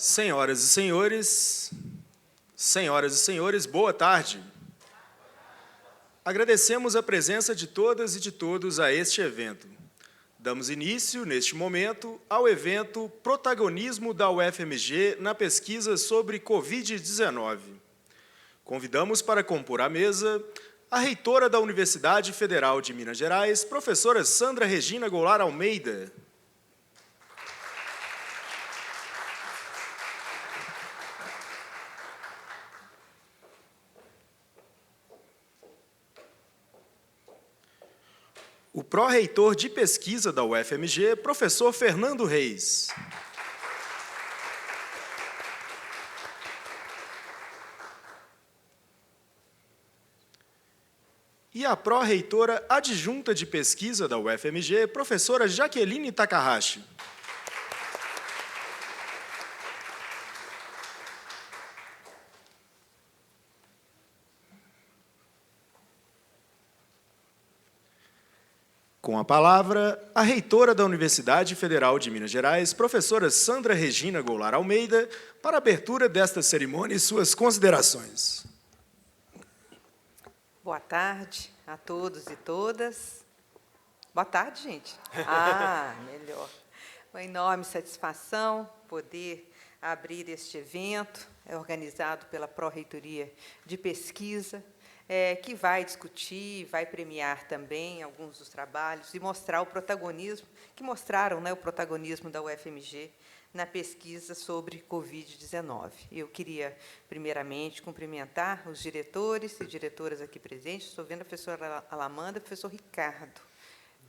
Senhoras e senhores, boa tarde. Agradecemos a presença de todas e de todos a este evento. Damos início, neste momento, ao evento Protagonismo da UFMG na pesquisa sobre Covid-19. Convidamos para compor a mesa a reitora da Universidade Federal de Minas Gerais, professora Sandra Regina Goulart Almeida. O pró-reitor de pesquisa da UFMG, professor Fernando Reis. E a pró-reitora adjunta de pesquisa da UFMG, professora Jaqueline Takahashi. Com a palavra, a reitora da Universidade Federal de Minas Gerais, professora Sandra Regina Goulart Almeida, para a abertura desta cerimônia e suas considerações. Boa tarde a todos e todas. Boa tarde, gente. Melhor. Uma enorme satisfação poder abrir este evento, organizado pela Pró-Reitoria de Pesquisa, que vai discutir, vai premiar também alguns dos trabalhos e mostrar o protagonismo, que mostraram, o protagonismo da UFMG na pesquisa sobre Covid-19. Eu queria, primeiramente, cumprimentar os diretores e diretoras aqui presentes. Estou vendo a professora Alamanda e o professor Ricardo.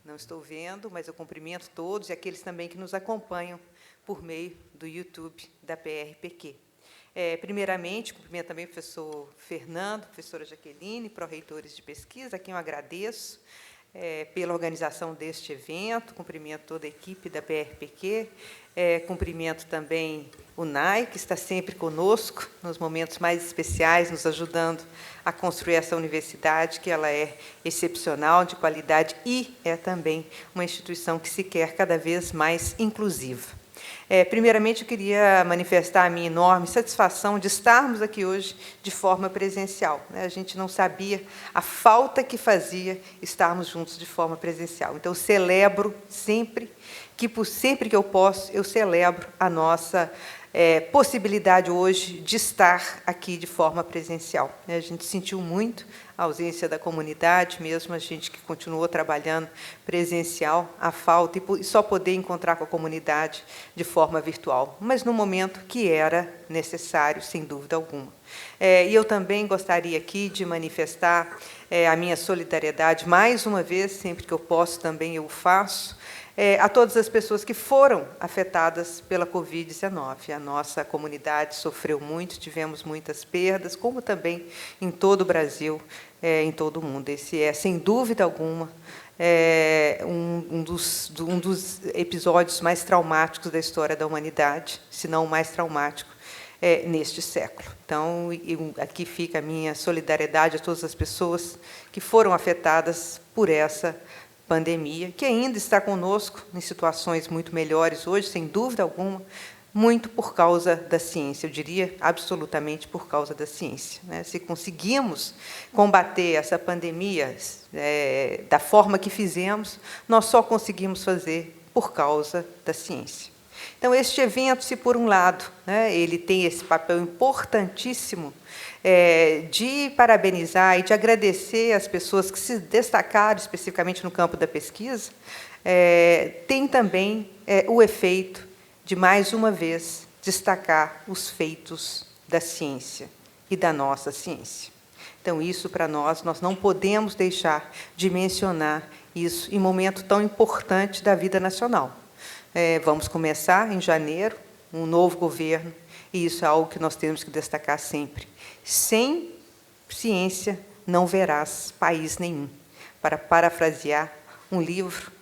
Não estou vendo, mas eu cumprimento todos e aqueles também que nos acompanham por meio do YouTube da PRPQ. Primeiramente, cumprimento também o professor Fernando, professora Jaqueline, pró-reitores de pesquisa, a quem eu agradeço pela organização deste evento, cumprimento toda a equipe da PRPQ, cumprimento também o NAI, que está sempre conosco, nos momentos mais especiais, nos ajudando a construir essa universidade, que ela é excepcional, de qualidade, e é também uma instituição que se quer cada vez mais inclusiva. Primeiramente, eu queria manifestar a minha enorme satisfação de estarmos aqui hoje de forma presencial. A gente não sabia a falta que fazia estarmos juntos de forma presencial. Então, eu celebro sempre que eu posso, eu celebro a nossa possibilidade hoje de estar aqui de forma presencial. A gente sentiu muito a ausência da comunidade, mesmo a gente que continuou trabalhando presencial, a falta e só poder encontrar com a comunidade de forma virtual, mas no momento que era necessário, sem dúvida alguma. E eu também gostaria aqui de manifestar a minha solidariedade, mais uma vez, sempre que eu posso também eu o faço, a todas as pessoas que foram afetadas pela Covid-19. A nossa comunidade sofreu muito, tivemos muitas perdas, como também em todo o Brasil, em todo o mundo. Esse é, sem dúvida alguma, um dos episódios mais traumáticos da história da humanidade, se não o mais traumático, neste século. Então, aqui fica a minha solidariedade a todas as pessoas que foram afetadas por essa pandemia, que ainda está conosco em situações muito melhores hoje, sem dúvida alguma, muito por causa da ciência, eu diria absolutamente por causa da ciência. Se conseguimos combater essa pandemia da forma que fizemos, nós só conseguimos fazer por causa da ciência. Então, este evento, se por um lado, ele tem esse papel importantíssimo de parabenizar e de agradecer as pessoas que se destacaram especificamente no campo da pesquisa, tem também o efeito de, mais uma vez, destacar os feitos da ciência e da nossa ciência. Então, isso, para nós não podemos deixar de mencionar isso em um momento tão importante da vida nacional. Vamos começar, em janeiro, um novo governo, e isso é algo que nós temos que destacar sempre. Sem ciência, não verás país nenhum. Para parafrasear um livro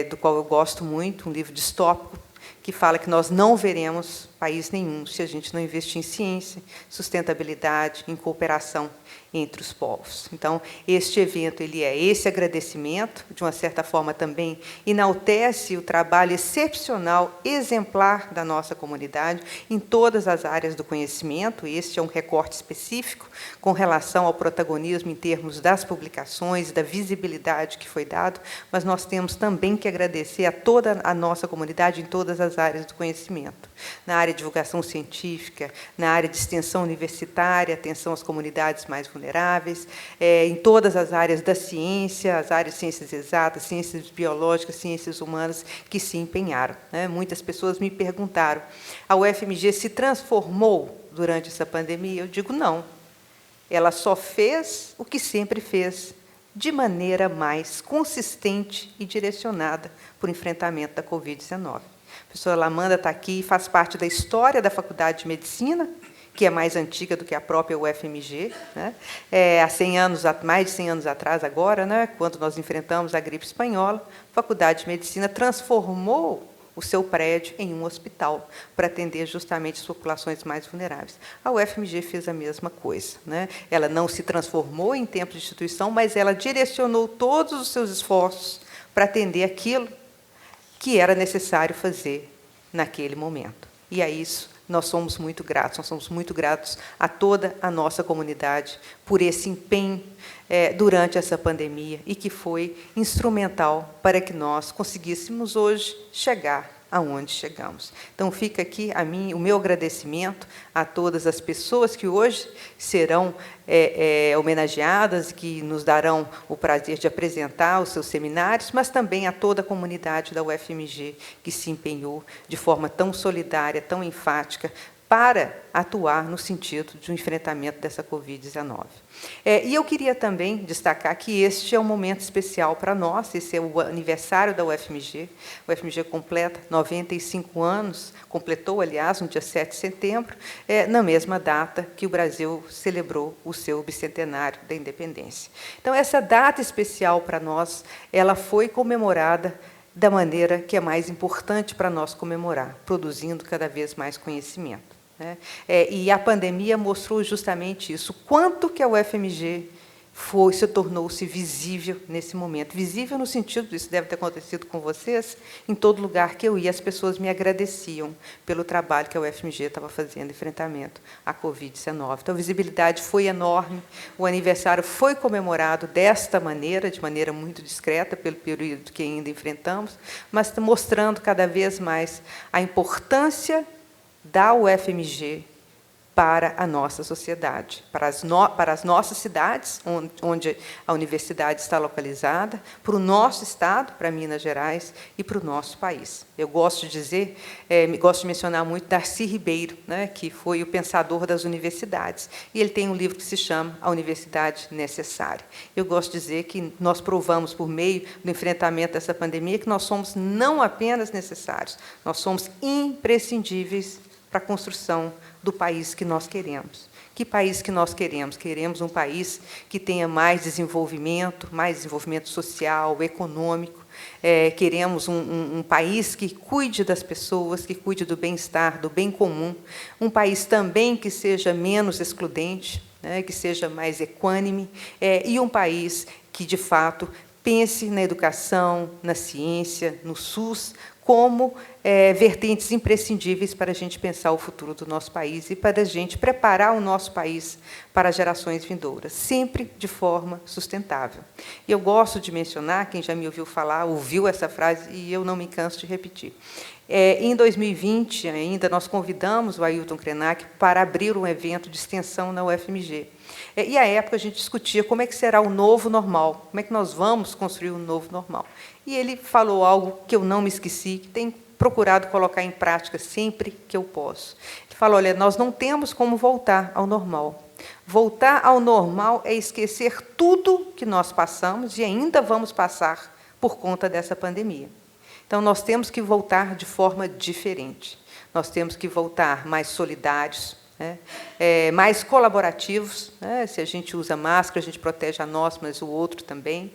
do qual eu gosto muito, um livro distópico, que fala que nós não veremos país nenhum se a gente não investir em ciência, sustentabilidade, em cooperação entre os povos. Então, este evento ele é esse agradecimento, de uma certa forma também enaltece o trabalho excepcional, exemplar da nossa comunidade em todas as áreas do conhecimento. Este é um recorte específico com relação ao protagonismo em termos das publicações, da visibilidade que foi dado, mas nós temos também que agradecer a toda a nossa comunidade em todas as áreas do conhecimento. Na área de divulgação científica, na área de extensão universitária, atenção às comunidades mais vulneráveis, em todas as áreas da ciência, as áreas de ciências exatas, ciências biológicas, ciências humanas, que se empenharam. Muitas pessoas me perguntaram, a UFMG se transformou durante essa pandemia? Eu digo, não. Ela só fez o que sempre fez, de maneira mais consistente e direcionada para o enfrentamento da Covid-19. A professora Lamanda está aqui e faz parte da história da Faculdade de Medicina, que é mais antiga do que a própria UFMG. Há 100 anos, mais de 100 anos atrás, agora, quando nós enfrentamos a gripe espanhola, a Faculdade de Medicina transformou o seu prédio em um hospital, para atender justamente as populações mais vulneráveis. A UFMG fez a mesma coisa. Ela não se transformou em templo de instituição, mas ela direcionou todos os seus esforços para atender aquilo que era necessário fazer naquele momento. E a isso nós somos muito gratos a toda a nossa comunidade por esse empenho durante essa pandemia e que foi instrumental para que nós conseguíssemos hoje chegar aonde chegamos. Então, fica aqui o meu agradecimento a todas as pessoas que hoje serão homenageadas, que nos darão o prazer de apresentar os seus seminários, mas também a toda a comunidade da UFMG que se empenhou de forma tão solidária, tão enfática, para atuar no sentido de um enfrentamento dessa Covid-19. E eu queria também destacar que este é um momento especial para nós, esse é o aniversário da UFMG. A UFMG completa 95 anos, completou, aliás, no dia 7 de setembro, na mesma data que o Brasil celebrou o seu bicentenário da independência. Então, essa data especial para nós, ela foi comemorada da maneira que é mais importante para nós comemorar, produzindo cada vez mais conhecimento. E a pandemia mostrou justamente isso, quanto que a UFMG tornou-se visível nesse momento. Visível no sentido, isso deve ter acontecido com vocês, em todo lugar que eu ia, as pessoas me agradeciam pelo trabalho que a UFMG estava fazendo, enfrentamento à Covid-19. Então, a visibilidade foi enorme, o aniversário foi comemorado desta maneira, de maneira muito discreta, pelo período que ainda enfrentamos, mas mostrando cada vez mais a importância da UFMG para a nossa sociedade, para as nossas cidades, onde a universidade está localizada, para o nosso estado, para Minas Gerais, e para o nosso país. Eu gosto de dizer, gosto de mencionar muito Darcy Ribeiro, que foi o pensador das universidades, e ele tem um livro que se chama A Universidade Necessária. Eu gosto de dizer que nós provamos, por meio do enfrentamento dessa pandemia, que nós somos não apenas necessários, nós somos imprescindíveis para a construção do país que nós queremos. Que país que nós queremos? Queremos um país que tenha mais desenvolvimento social, econômico. Queremos um país que cuide das pessoas, que cuide do bem-estar, do bem comum. Um país também que seja menos excludente, que seja mais equânime, e um país que, de fato, pense na educação, na ciência, no SUS, como vertentes imprescindíveis para a gente pensar o futuro do nosso país e para a gente preparar o nosso país para as gerações vindouras, sempre de forma sustentável. E eu gosto de mencionar, quem já me ouviu falar, ouviu essa frase, e eu não me canso de repetir. Em 2020, ainda, nós convidamos o Ailton Krenak para abrir um evento de extensão na UFMG. E, à época, a gente discutia como é que será o novo normal, como é que nós vamos construir um novo normal. E ele falou algo que eu não me esqueci, que tem procurado colocar em prática sempre que eu posso. Ele falou, olha, nós não temos como voltar ao normal. Voltar ao normal é esquecer tudo que nós passamos e ainda vamos passar por conta dessa pandemia. Então, nós temos que voltar de forma diferente. Nós temos que voltar mais solidários, mais colaborativos. Se a gente usa máscara, a gente protege a nós, mas o outro também.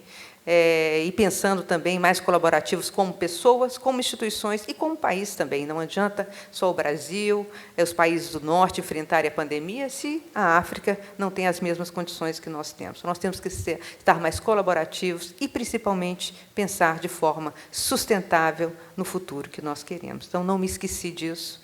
e pensando também mais colaborativos como pessoas, como instituições e como país também. Não adianta só o Brasil, os países do Norte enfrentarem a pandemia se a África não tem as mesmas condições que nós temos. Nós temos que estar mais colaborativos e, principalmente, pensar de forma sustentável no futuro que nós queremos. Então, não me esqueci disso.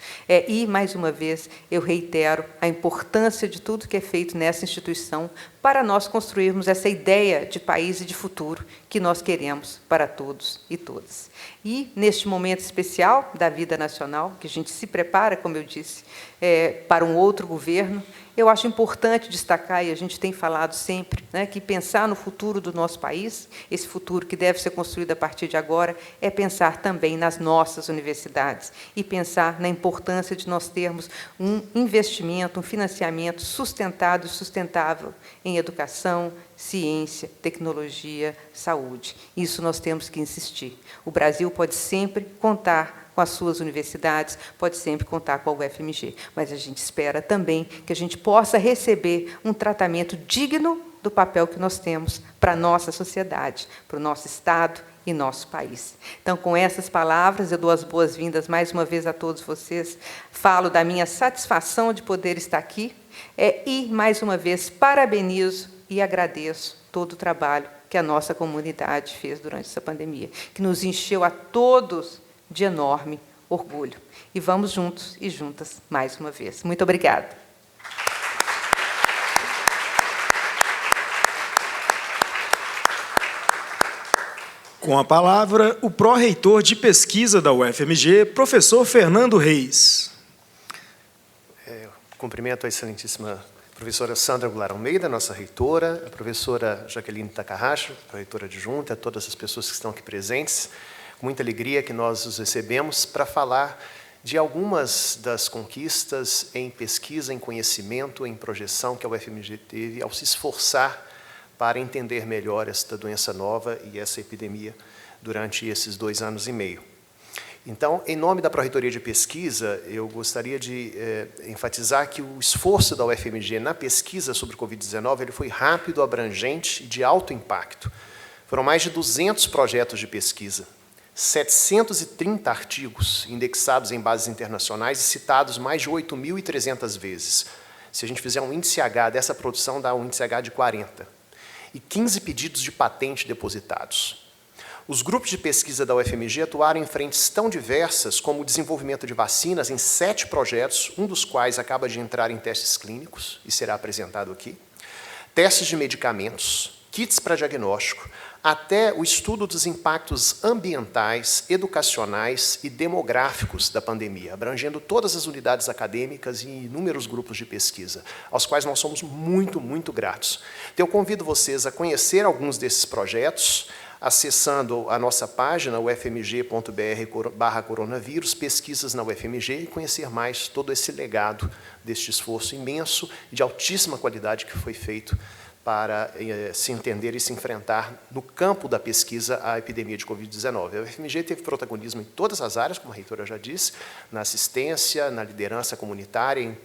E, mais uma vez, eu reitero a importância de tudo que é feito nessa instituição para nós construirmos essa ideia de país e de futuro que nós queremos para todos e todas. E, neste momento especial da vida nacional, que a gente se prepara, como eu disse, para um outro governo, eu acho importante destacar, e a gente tem falado sempre, né, que pensar no futuro do nosso país, esse futuro que deve ser construído a partir de agora, é pensar também nas nossas universidades e pensar na importância de nós termos um investimento, um financiamento sustentado e sustentável em educação, ciência, tecnologia, saúde. Isso nós temos que insistir. O Brasil pode sempre contar com as suas universidades, pode sempre contar com a UFMG, mas a gente espera também que a gente possa receber um tratamento digno do papel que nós temos para a nossa sociedade, para o nosso Estado e nosso país. Então, com essas palavras, eu dou as boas-vindas mais uma vez a todos vocês, falo da minha satisfação de poder estar aqui e, mais uma vez, parabenizo e agradeço todo o trabalho que a nossa comunidade fez durante essa pandemia, que nos encheu a todos de enorme orgulho. E vamos juntos e juntas mais uma vez. Muito obrigada. Com a palavra, o pró-reitor de pesquisa da UFMG, professor Fernando Reis. Cumprimento a excelentíssima professora Sandra Goulart Almeida, nossa reitora, a professora Jaqueline Takahashi, reitora adjunta, a todas as pessoas que estão aqui presentes. Com muita alegria que nós os recebemos para falar de algumas das conquistas em pesquisa, em conhecimento, em projeção que a UFMG teve ao se esforçar para entender melhor esta doença nova e essa epidemia durante esses 2 anos e meio. Então, em nome da Pró-Reitoria de Pesquisa, eu gostaria de enfatizar que o esforço da UFMG na pesquisa sobre o Covid-19 ele foi rápido, abrangente e de alto impacto. Foram mais de 200 projetos de pesquisa, 730 artigos indexados em bases internacionais e citados mais de 8.300 vezes. Se a gente fizer um índice H dessa produção, dá um índice H de 40. E 15 pedidos de patente depositados. Os grupos de pesquisa da UFMG atuaram em frentes tão diversas como o desenvolvimento de vacinas em 7 projetos, um dos quais acaba de entrar em testes clínicos e será apresentado aqui, testes de medicamentos, kits para diagnóstico, até o estudo dos impactos ambientais, educacionais e demográficos da pandemia, abrangendo todas as unidades acadêmicas e inúmeros grupos de pesquisa, aos quais nós somos muito, muito gratos. Então, eu convido vocês a conhecer alguns desses projetos, acessando a nossa página, ufmg.br/coronavírus, pesquisas na UFMG, e conhecer mais todo esse legado deste esforço imenso e de altíssima qualidade que foi feito para se entender e se enfrentar no campo da pesquisa à epidemia de Covid-19. A UFMG teve protagonismo em todas as áreas, como a reitora já disse, na assistência, na liderança comunitária, em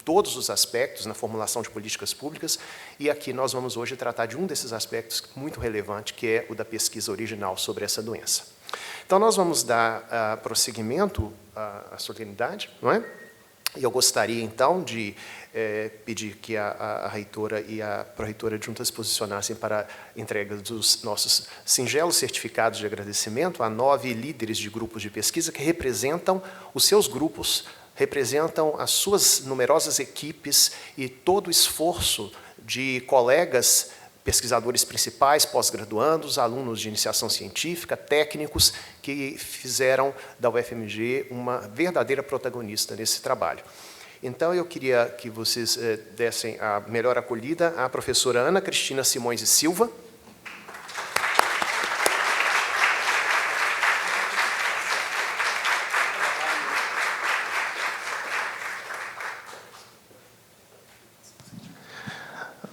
todos os aspectos, na formulação de políticas públicas, e aqui nós vamos hoje tratar de um desses aspectos muito relevante, que é o da pesquisa original sobre essa doença. Então, nós vamos dar prosseguimento à solenidade, não é? E eu gostaria, então, de pedir que a reitora e a pró-reitora adjunta se posicionassem para a entrega dos nossos singelos certificados de agradecimento a 9 líderes de grupos de pesquisa que representam os seus grupos, representam as suas numerosas equipes e todo o esforço de colegas pesquisadores principais, pós-graduandos, alunos de iniciação científica, técnicos, que fizeram da UFMG uma verdadeira protagonista nesse trabalho. Então, eu queria que vocês dessem a melhor acolhida à professora Ana Cristina Simões e Silva.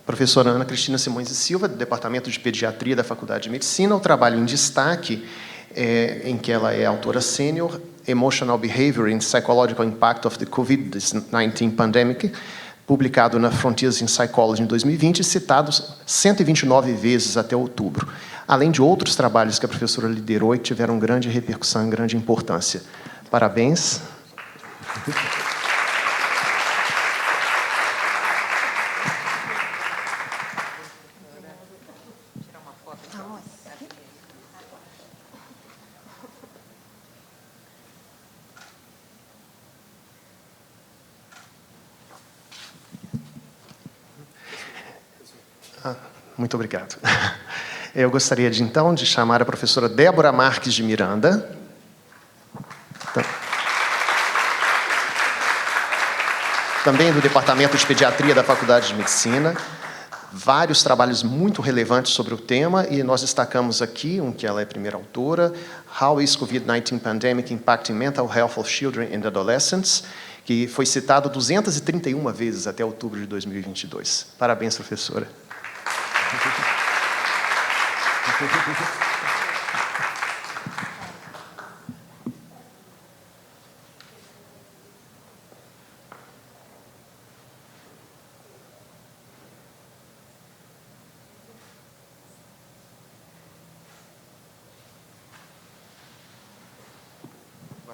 Professora Ana Cristina Simões e Silva, do Departamento de Pediatria da Faculdade de Medicina, o trabalho em destaque, em que ela é autora sênior, Emotional Behavior and Psychological Impact of the COVID-19 Pandemic, publicado na Frontiers in Psychology em 2020 e citado 129 vezes até outubro, além de outros trabalhos que a professora liderou e que tiveram grande repercussão e grande importância. Parabéns. Muito obrigado. Eu gostaria, então, de chamar a professora Débora Marques de Miranda. Também do Departamento de Pediatria da Faculdade de Medicina. Vários trabalhos muito relevantes sobre o tema, e nós destacamos aqui um que ela é a primeira autora, How is COVID-19 Pandemic Impacting Mental Health of Children and Adolescents?, que foi citado 231 vezes até outubro de 2022. Parabéns, professora.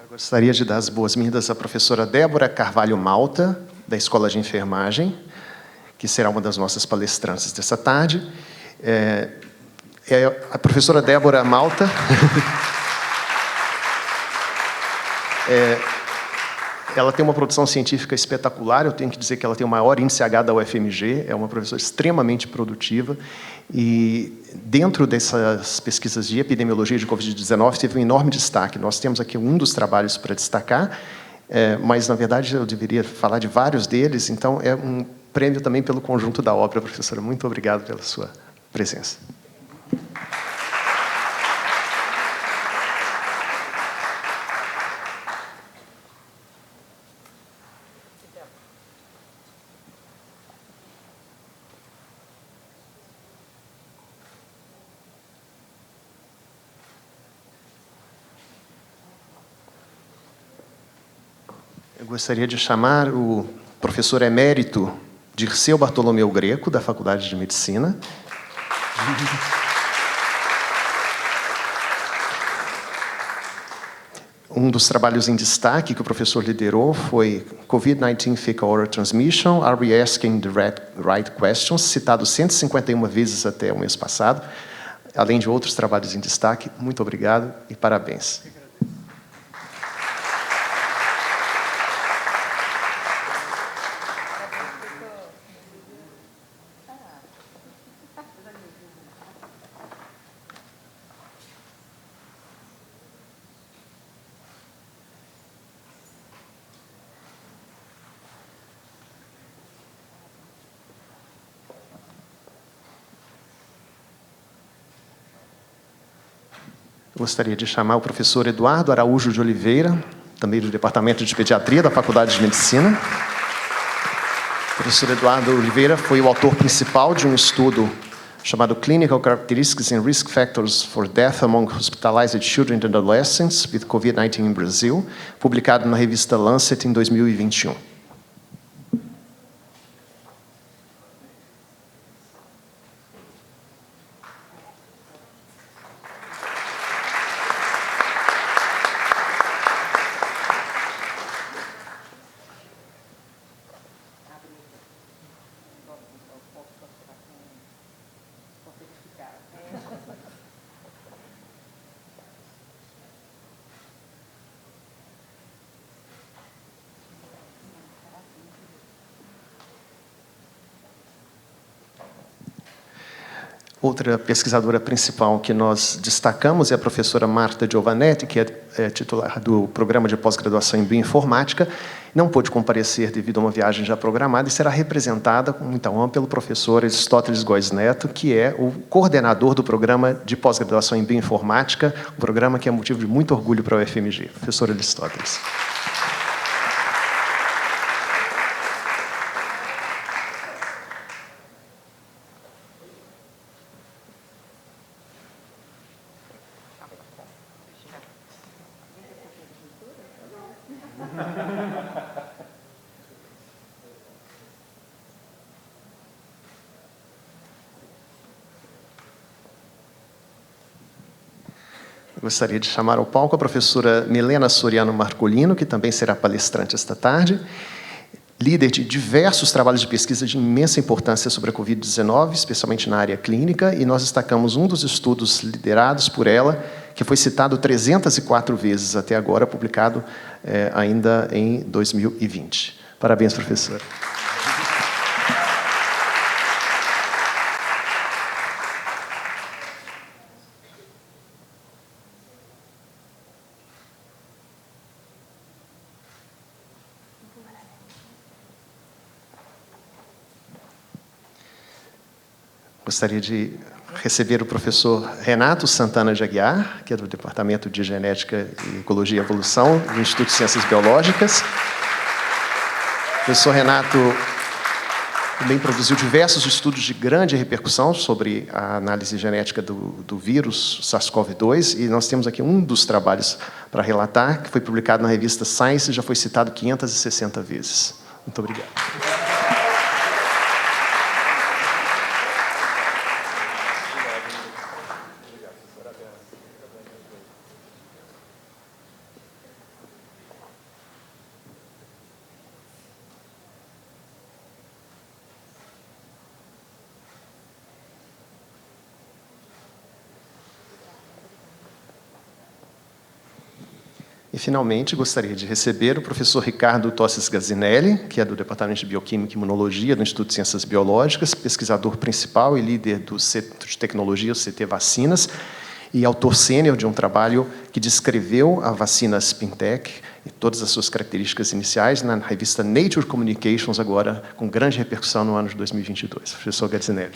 Gostaria de dar as boas-vindas à professora Débora Carvalho Malta, da Escola de Enfermagem, que será uma das nossas palestrantes dessa tarde. A professora Débora Malta ela tem uma produção científica espetacular. Eu tenho que dizer que ela tem o maior índice H da UFMG, é uma professora extremamente produtiva, e dentro dessas pesquisas de epidemiologia de Covid-19 teve um enorme destaque. Nós temos aqui um dos trabalhos para destacar, mas, na verdade, eu deveria falar de vários deles, então é um prêmio também pelo conjunto da obra, professora. Muito obrigado pela sua presença. Eu gostaria de chamar o professor emérito Dirceu Bartolomeu Greco, da Faculdade de Medicina. Um dos trabalhos em destaque que o professor liderou foi COVID-19 Fecal Oral Transmission, Are We Asking the Right Questions?, citado 151 vezes até o mês passado, além de outros trabalhos em destaque. Muito obrigado e parabéns. Gostaria de chamar o professor Eduardo Araújo de Oliveira, também do Departamento de Pediatria da Faculdade de Medicina. O professor Eduardo Oliveira foi o autor principal de um estudo chamado Clinical Characteristics and Risk Factors for Death Among Hospitalized Children and Adolescents with COVID-19 in Brazil, publicado na revista Lancet em 2021. Outra pesquisadora principal que nós destacamos é a professora Marta Giovanetti, que é titular do programa de pós-graduação em bioinformática. Não pôde comparecer devido a uma viagem já programada e será representada com muita honra pelo professor Aristóteles Góes Neto, que é o coordenador do programa de pós-graduação em bioinformática, um programa que é motivo de muito orgulho para a UFMG. Professor Aristóteles. Eu gostaria de chamar ao palco a professora Milena Soriano Marcolino, que também será palestrante esta tarde, líder de diversos trabalhos de pesquisa de imensa importância sobre a Covid-19, especialmente na área clínica, e nós destacamos um dos estudos liderados por ela, que foi citado 304 vezes até agora, publicado ainda em 2020. Parabéns, professora. Gostaria de receber o professor Renato Santana de Aguiar, que é do Departamento de Genética, Ecologia e Evolução do Instituto de Ciências Biológicas. O professor Renato também produziu diversos estudos de grande repercussão sobre a análise genética do vírus SARS-CoV-2, e nós temos aqui um dos trabalhos para relatar, que foi publicado na revista Science e já foi citado 560 vezes. Muito obrigado. E, finalmente, gostaria de receber o professor Ricardo Tosses Gazinelli, que é do Departamento de Bioquímica e Imunologia do Instituto de Ciências Biológicas, pesquisador principal e líder do Centro de Tecnologia, o CT Vacinas, e autor sênior de um trabalho que descreveu a vacina Spintec e todas as suas características iniciais na revista Nature Communications, agora com grande repercussão no ano de 2022. Professor Gazinelli.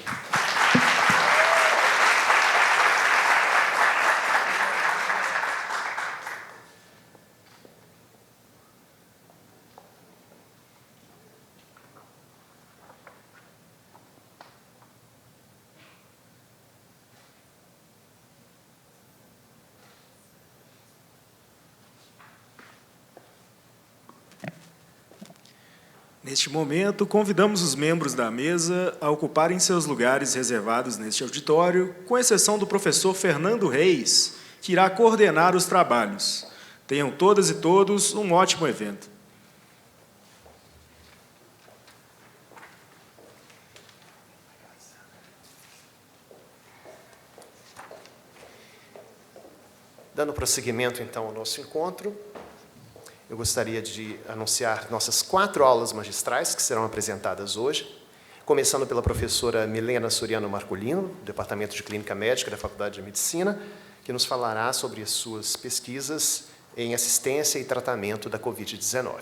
Neste momento, convidamos os membros da mesa a ocuparem seus lugares reservados neste auditório, com exceção do professor Fernando Reis, que irá coordenar os trabalhos. Tenham todas e todos um ótimo evento. Dando prosseguimento, então, ao nosso encontro, eu gostaria de anunciar nossas 4 aulas magistrais que serão apresentadas hoje, começando pela professora Milena Soriano Marcolino, do Departamento de Clínica Médica da Faculdade de Medicina, que nos falará sobre as suas pesquisas em assistência e tratamento da Covid-19.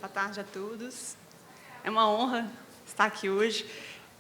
Boa tarde a todos. É uma honra estar aqui hoje.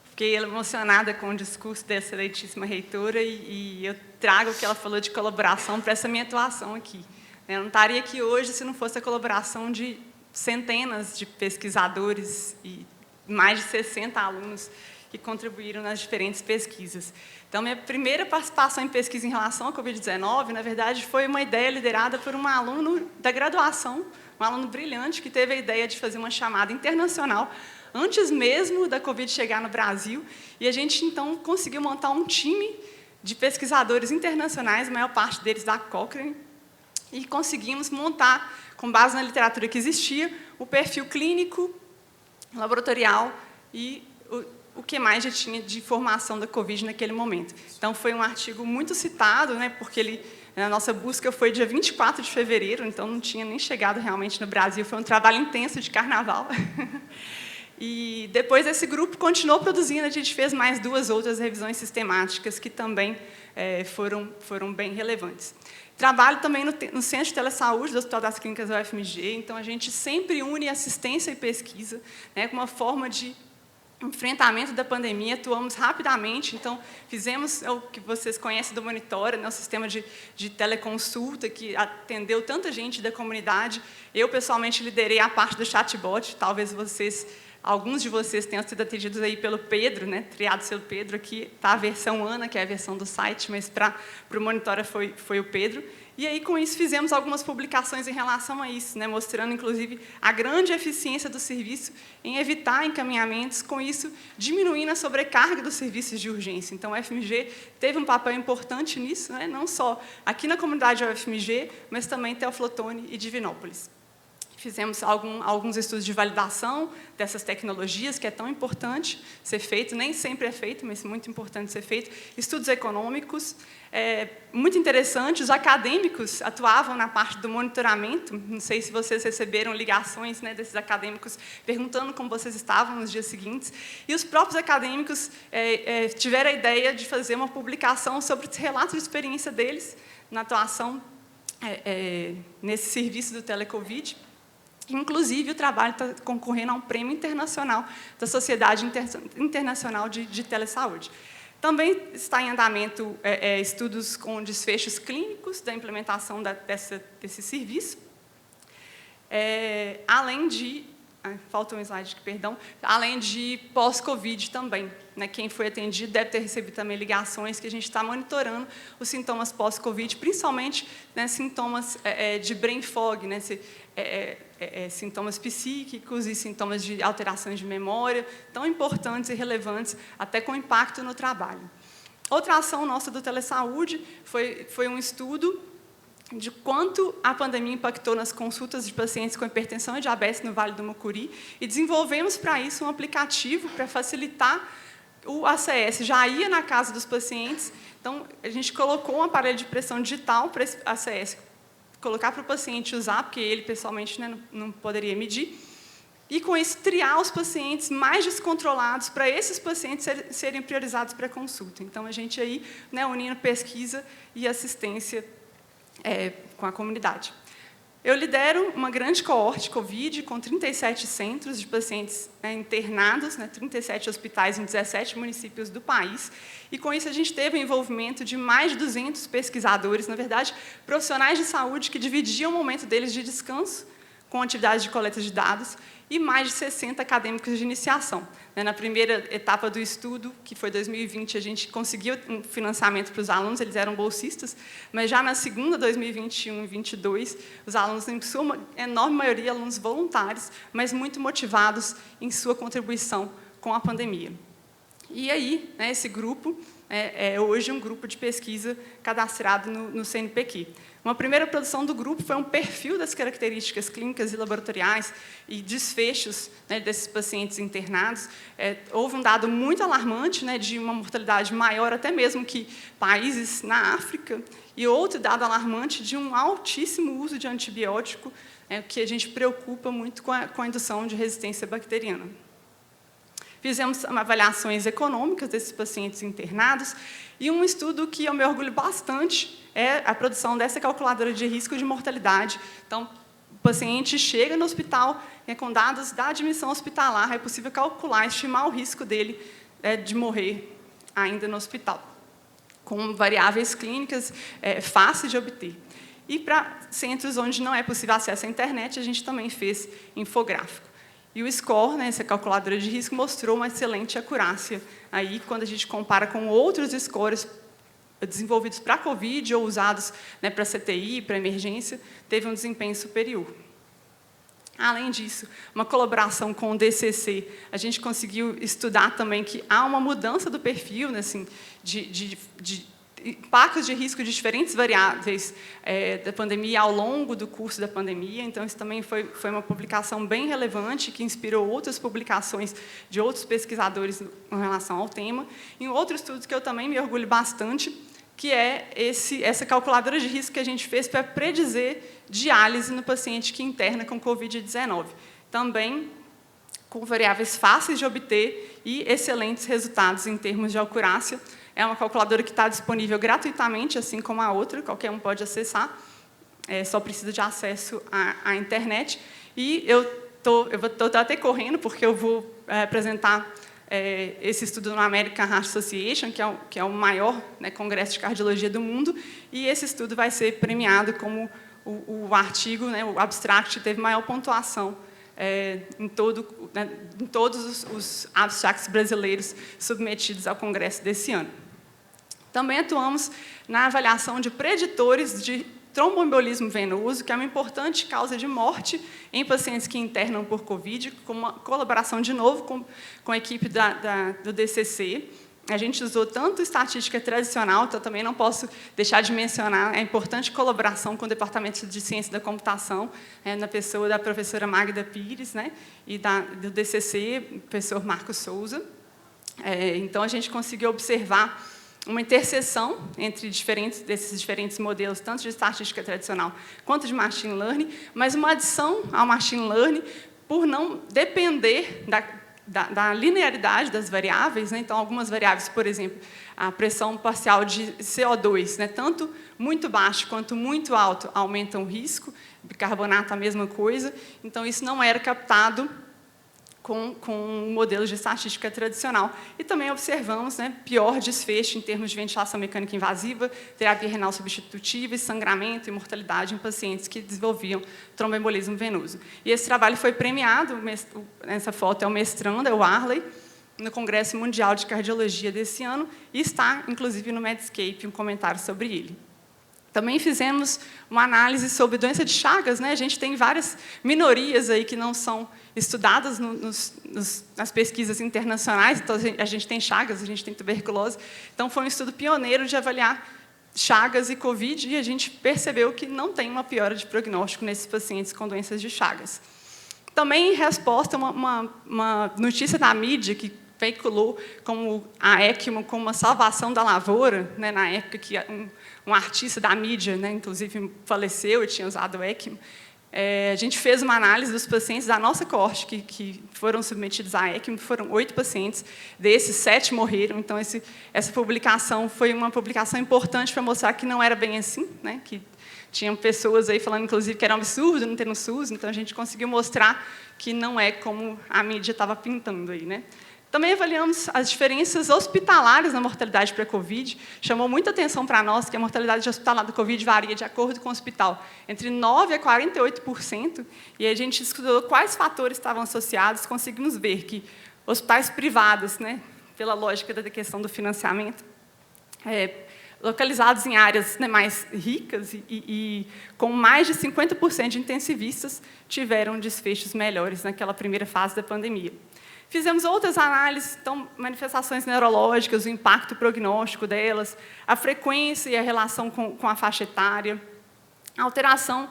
Fiquei emocionada com o discurso da excelentíssima reitora e eu trago o que ela falou de colaboração para essa minha atuação aqui. Eu não estaria aqui hoje se não fosse a colaboração de centenas de pesquisadores e mais de 60 alunos que contribuíram nas diferentes pesquisas. Então, minha primeira participação em pesquisa em relação à Covid-19, na verdade, foi uma ideia liderada por um aluno da graduação, um aluno brilhante que teve a ideia de fazer uma chamada internacional antes mesmo da Covid chegar no Brasil, e a gente, então, conseguiu montar um time de pesquisadores internacionais, a maior parte deles da Cochrane, e conseguimos montar, com base na literatura que existia, o perfil clínico, laboratorial e o que mais já tinha de informação da Covid naquele momento. Então, foi um artigo muito citado, né, porque a nossa busca foi dia 24 de fevereiro, então não tinha nem chegado realmente no Brasil, foi um trabalho intenso de carnaval. E depois esse grupo continuou produzindo, a gente fez mais 2 outras revisões sistemáticas que também foram bem relevantes. Trabalho também no Centro de Telesaúde do Hospital das Clínicas da UFMG, então a gente sempre une assistência e pesquisa, né, como uma forma de enfrentamento da pandemia, atuamos rapidamente, então fizemos o que vocês conhecem do Monitora, né, o sistema de teleconsulta que atendeu tanta gente da comunidade. Eu, pessoalmente, liderei a parte do chatbot, talvez alguns de vocês tenham sido atendidos aí pelo Pedro, né, triado pelo Pedro, aqui está a versão Ana, que é a versão do site, mas para o Monitora foi o Pedro. E aí, com isso, fizemos algumas publicações em relação a isso, né, mostrando, inclusive, a grande eficiência do serviço em evitar encaminhamentos, com isso, diminuindo a sobrecarga dos serviços de urgência. Então, o FMG teve um papel importante nisso, né, não só aqui na comunidade UFMG, mas também em Teoflotone e Divinópolis. Fizemos alguns estudos de validação dessas tecnologias, que é tão importante ser feito, nem sempre é feito, mas muito importante ser feito. Estudos econômicos, muito interessante, os acadêmicos atuavam na parte do monitoramento, não sei se vocês receberam ligações, né, desses acadêmicos perguntando como vocês estavam nos dias seguintes, e os próprios acadêmicos tiveram a ideia de fazer uma publicação sobre os relatos de experiência deles na atuação nesse serviço do Telecovid. Inclusive, o trabalho está concorrendo a um prêmio internacional da Sociedade Internacional de Telesaúde. Também está em andamento estudos com desfechos clínicos da implementação desse serviço, além de... falta um slide aqui, perdão. Além de pós-Covid também. Né, quem foi atendido deve ter recebido também ligações que a gente está monitorando os sintomas pós-Covid, principalmente, né, sintomas de brain fog, né, sintomas psíquicos e sintomas de alterações de memória, tão importantes e relevantes, até com impacto no trabalho. Outra ação nossa do Telesaúde foi um estudo de quanto a pandemia impactou nas consultas de pacientes com hipertensão e diabetes no Vale do Mucuri, e desenvolvemos para isso um aplicativo para facilitar o ACS. Já ia na casa dos pacientes, então a gente colocou um aparelho de pressão digital para esse ACS colocar para o paciente usar, porque ele pessoalmente, né, não poderia medir, e com isso triar os pacientes mais descontrolados para esses pacientes serem priorizados para a consulta. Então a gente aí, né, unindo pesquisa e assistência com a comunidade. Eu lidero uma grande coorte COVID com 37 centros de pacientes internados, 37 hospitais em 17 municípios do país, e com isso a gente teve o envolvimento de mais de 200 pesquisadores, na verdade, profissionais de saúde que dividiam o momento deles de descanso com atividades de coleta de dados, e mais de 60 acadêmicos de iniciação. Na primeira etapa do estudo, que foi 2020, a gente conseguiu um financiamento para os alunos, eles eram bolsistas, mas já na segunda, 2021 e 2022, os alunos, em sua enorme maioria, alunos voluntários, mas muito motivados em sua contribuição com a pandemia. E aí, né, esse grupo é hoje um grupo de pesquisa cadastrado no CNPq. Uma primeira produção do grupo foi um perfil das características clínicas e laboratoriais e desfechos, né, desses pacientes internados. Houve um dado muito alarmante, né, de uma mortalidade maior até mesmo que países na África, e outro dado alarmante de um altíssimo uso de antibiótico, que a gente preocupa muito com a indução de resistência bacteriana. Fizemos avaliações econômicas desses pacientes internados e um estudo que eu me orgulho bastante é a produção dessa calculadora de risco de mortalidade. Então, o paciente chega no hospital, com dados da admissão hospitalar, é possível calcular, estimar o risco dele de morrer ainda no hospital, com variáveis clínicas fáceis de obter. E para centros onde não é possível acesso à internet, a gente também fez infográfico. E o score, né, essa calculadora de risco, mostrou uma excelente acurácia. Aí, quando a gente compara com outros scores desenvolvidos para a COVID ou usados, né, para CTI, para emergência, teve um desempenho superior. Além disso, uma colaboração com o DCC, a gente conseguiu estudar também que há uma mudança do perfil, né, assim, de impactos de risco de diferentes variáveis da pandemia ao longo do curso da pandemia. Então, isso também foi uma publicação bem relevante, que inspirou outras publicações de outros pesquisadores em relação ao tema. E um outro estudo que eu também me orgulho bastante, que é essa calculadora de risco que a gente fez para predizer diálise no paciente que interna com Covid-19. Também com variáveis fáceis de obter e excelentes resultados em termos de acurácia. É uma calculadora que está disponível gratuitamente, assim como a outra, qualquer um pode acessar, só precisa de acesso à internet. E eu estou até correndo, porque eu vou apresentar esse estudo no American Heart Association, que é o maior, né, congresso de cardiologia do mundo, e esse estudo vai ser premiado como o artigo, né, o abstract, teve maior pontuação em todos os abstracts brasileiros submetidos ao congresso desse ano. Também atuamos na avaliação de preditores de tromboembolismo venoso, que é uma importante causa de morte em pacientes que internam por Covid, com uma colaboração, de novo, com a equipe do DCC. A gente usou tanto estatística tradicional, então também não posso deixar de mencionar a importante colaboração com o Departamento de Ciência da Computação, na pessoa da professora Magda Pires, né, e do DCC, o professor Marcos Souza. Então, a gente conseguiu observar uma interseção entre desses diferentes modelos, tanto de estatística tradicional quanto de machine learning, mas uma adição ao machine learning por não depender da linearidade das variáveis, né? Então, algumas variáveis, por exemplo, a pressão parcial de CO2, né? Tanto muito baixo quanto muito alto aumentam o risco, bicarbonato a mesma coisa, então isso não era captado com um modelo de estatística tradicional. E também observamos, né, pior desfecho em termos de ventilação mecânica invasiva, terapia renal substitutiva, sangramento e mortalidade em pacientes que desenvolviam tromboembolismo venoso. E esse trabalho foi premiado, nessa foto é o mestrando, é o Arley, no Congresso Mundial de Cardiologia desse ano, e está, inclusive, no Medscape, um comentário sobre ele. Também fizemos uma análise sobre doença de Chagas, né? A gente tem várias minorias aí que não são estudadas nas pesquisas internacionais. Então, a gente tem Chagas, a gente tem tuberculose. Então, foi um estudo pioneiro de avaliar Chagas e Covid, e a gente percebeu que não tem uma piora de prognóstico nesses pacientes com doenças de Chagas. Também, em resposta a uma notícia da mídia que veiculou como a ECMO como uma salvação da lavoura, né, na época que um artista da mídia, né, inclusive, faleceu e tinha usado o ECMO. A gente fez uma análise dos pacientes da nossa coorte que foram submetidos à ECMO, foram 8 pacientes, desses 7 morreram, então essa publicação foi uma publicação importante para mostrar que não era bem assim, né, que tinham pessoas aí falando, inclusive, que era um absurdo não ter no SUS, então a gente conseguiu mostrar que não é como a mídia estava pintando aí, né. Também avaliamos as diferenças hospitalares na mortalidade para a Covid. Chamou muita atenção para nós que a mortalidade hospitalar da Covid varia, de acordo com o hospital, entre 9% a 48%. E a gente estudou quais fatores estavam associados. Conseguimos ver que hospitais privados, né, pela lógica da questão do financiamento, localizados em áreas, né, mais ricas e com mais de 50% de intensivistas, tiveram desfechos melhores naquela primeira fase da pandemia. Fizemos outras análises, então, manifestações neurológicas, o impacto prognóstico delas, a frequência e a relação com a faixa etária, a alteração,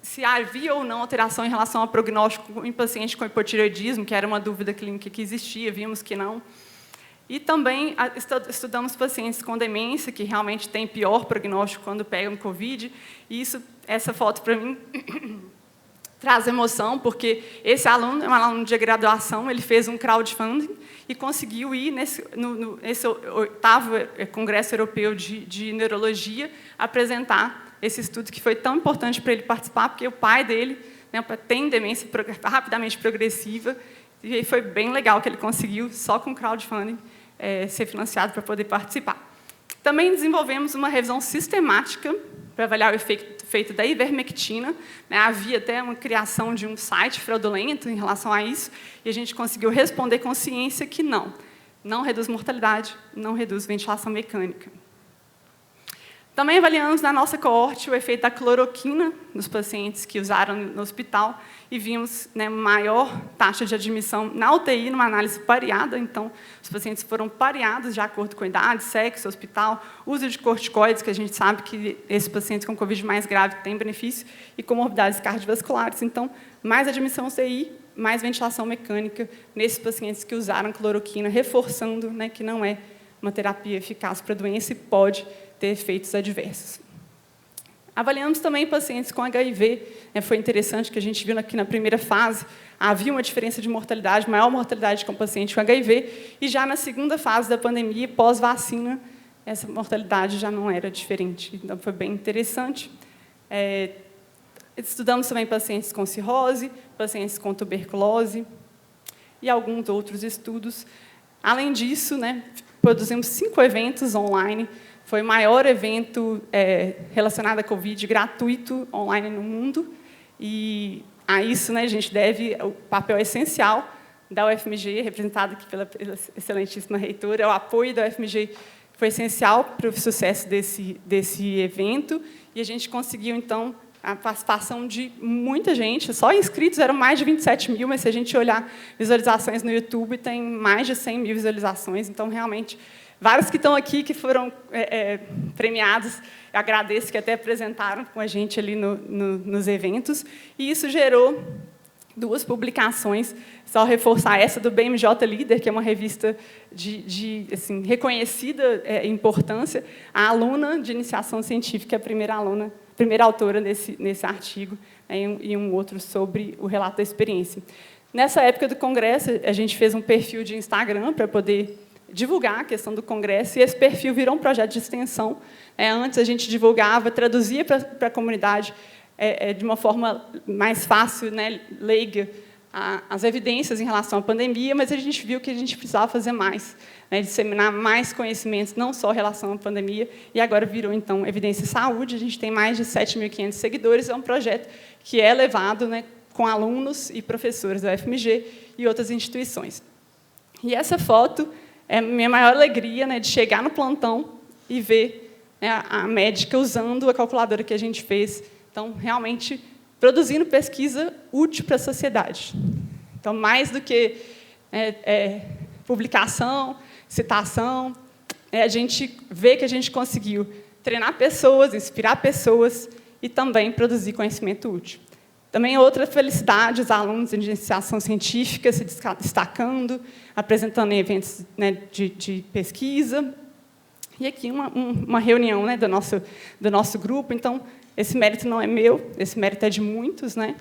se havia ou não alteração em relação ao prognóstico em paciente com hipotireoidismo, que era uma dúvida clínica que existia, vimos que não. E também estudamos pacientes com demência, que realmente têm pior prognóstico quando pegam Covid, e essa foto, para mim, traz emoção, porque esse aluno é um aluno de graduação, ele fez um crowdfunding e conseguiu ir nesse 8º Congresso Europeu de Neurologia apresentar esse estudo que foi tão importante para ele participar, porque o pai dele, né, tem demência rapidamente progressiva, e foi bem legal que ele conseguiu, só com crowdfunding, ser financiado para poder participar. Também desenvolvemos uma revisão sistemática para avaliar o efeito da ivermectina. Havia até uma criação de um site fraudulento em relação a isso, e a gente conseguiu responder com ciência que não reduz mortalidade, não reduz ventilação mecânica. Também avaliamos na nossa coorte o efeito da cloroquina nos pacientes que usaram no hospital e vimos, né, maior taxa de admissão na UTI, numa análise pareada. Então, os pacientes foram pareados de acordo com a idade, sexo, hospital, uso de corticoides, que a gente sabe que esses pacientes com Covid mais grave têm benefício, e comorbidades cardiovasculares. Então, mais admissão UTI, mais ventilação mecânica nesses pacientes que usaram cloroquina, reforçando, né, que não é uma terapia eficaz para a doença e pode ter efeitos adversos. Avaliamos também pacientes com HIV. Foi interessante que a gente viu aqui na primeira fase, havia uma diferença de mortalidade, maior mortalidade com paciente com HIV, e já na segunda fase da pandemia, pós-vacina, essa mortalidade já não era diferente. Então, foi bem interessante. Estudamos também pacientes com cirrose, pacientes com tuberculose e alguns outros estudos. Além disso, né, produzimos 5 eventos online. Foi o maior evento relacionado à Covid gratuito online no mundo. E a isso, né, a gente deve o papel essencial da UFMG, representado aqui pela excelentíssima reitora. O apoio da UFMG foi essencial para o sucesso desse evento. e a gente conseguiu, então, a participação de muita gente. Só inscritos eram mais de 27 mil, mas se a gente olhar visualizações no YouTube, tem mais de 100 mil visualizações. Então, realmente, vários que estão aqui, que foram premiados, eu agradeço que até apresentaram com a gente ali nos eventos. E isso gerou 2 publicações, só reforçar essa do BMJ Líder, que é uma revista de assim, reconhecida importância. A aluna de iniciação científica, a primeira autora nesse artigo, e um outro sobre o relato da experiência. Nessa época do congresso, a gente fez um perfil de Instagram para poder divulgar a questão do congresso, e esse perfil virou um projeto de extensão. Antes a gente divulgava, traduzia para a comunidade de uma forma mais fácil, né, leiga, as evidências em relação à pandemia, mas a gente viu que a gente precisava fazer mais, né, disseminar mais conhecimentos, não só em relação à pandemia, e agora virou, então, Evidência e Saúde. A gente tem mais de 7.500 seguidores, é um projeto que é levado, né, com alunos e professores da UFMG e outras instituições. E essa foto é a minha maior alegria, né, de chegar no plantão e ver, né, a médica usando a calculadora que a gente fez. Então, realmente, produzindo pesquisa útil para a sociedade. Então, mais do que publicação, citação, a gente vê que a gente conseguiu treinar pessoas, inspirar pessoas e também produzir conhecimento útil. Também outra felicidade, os alunos de iniciação científica se destacando, apresentando em eventos, né, de pesquisa. E aqui uma reunião, né, do nosso grupo. Então, esse mérito não é meu, esse mérito é de muitos, né?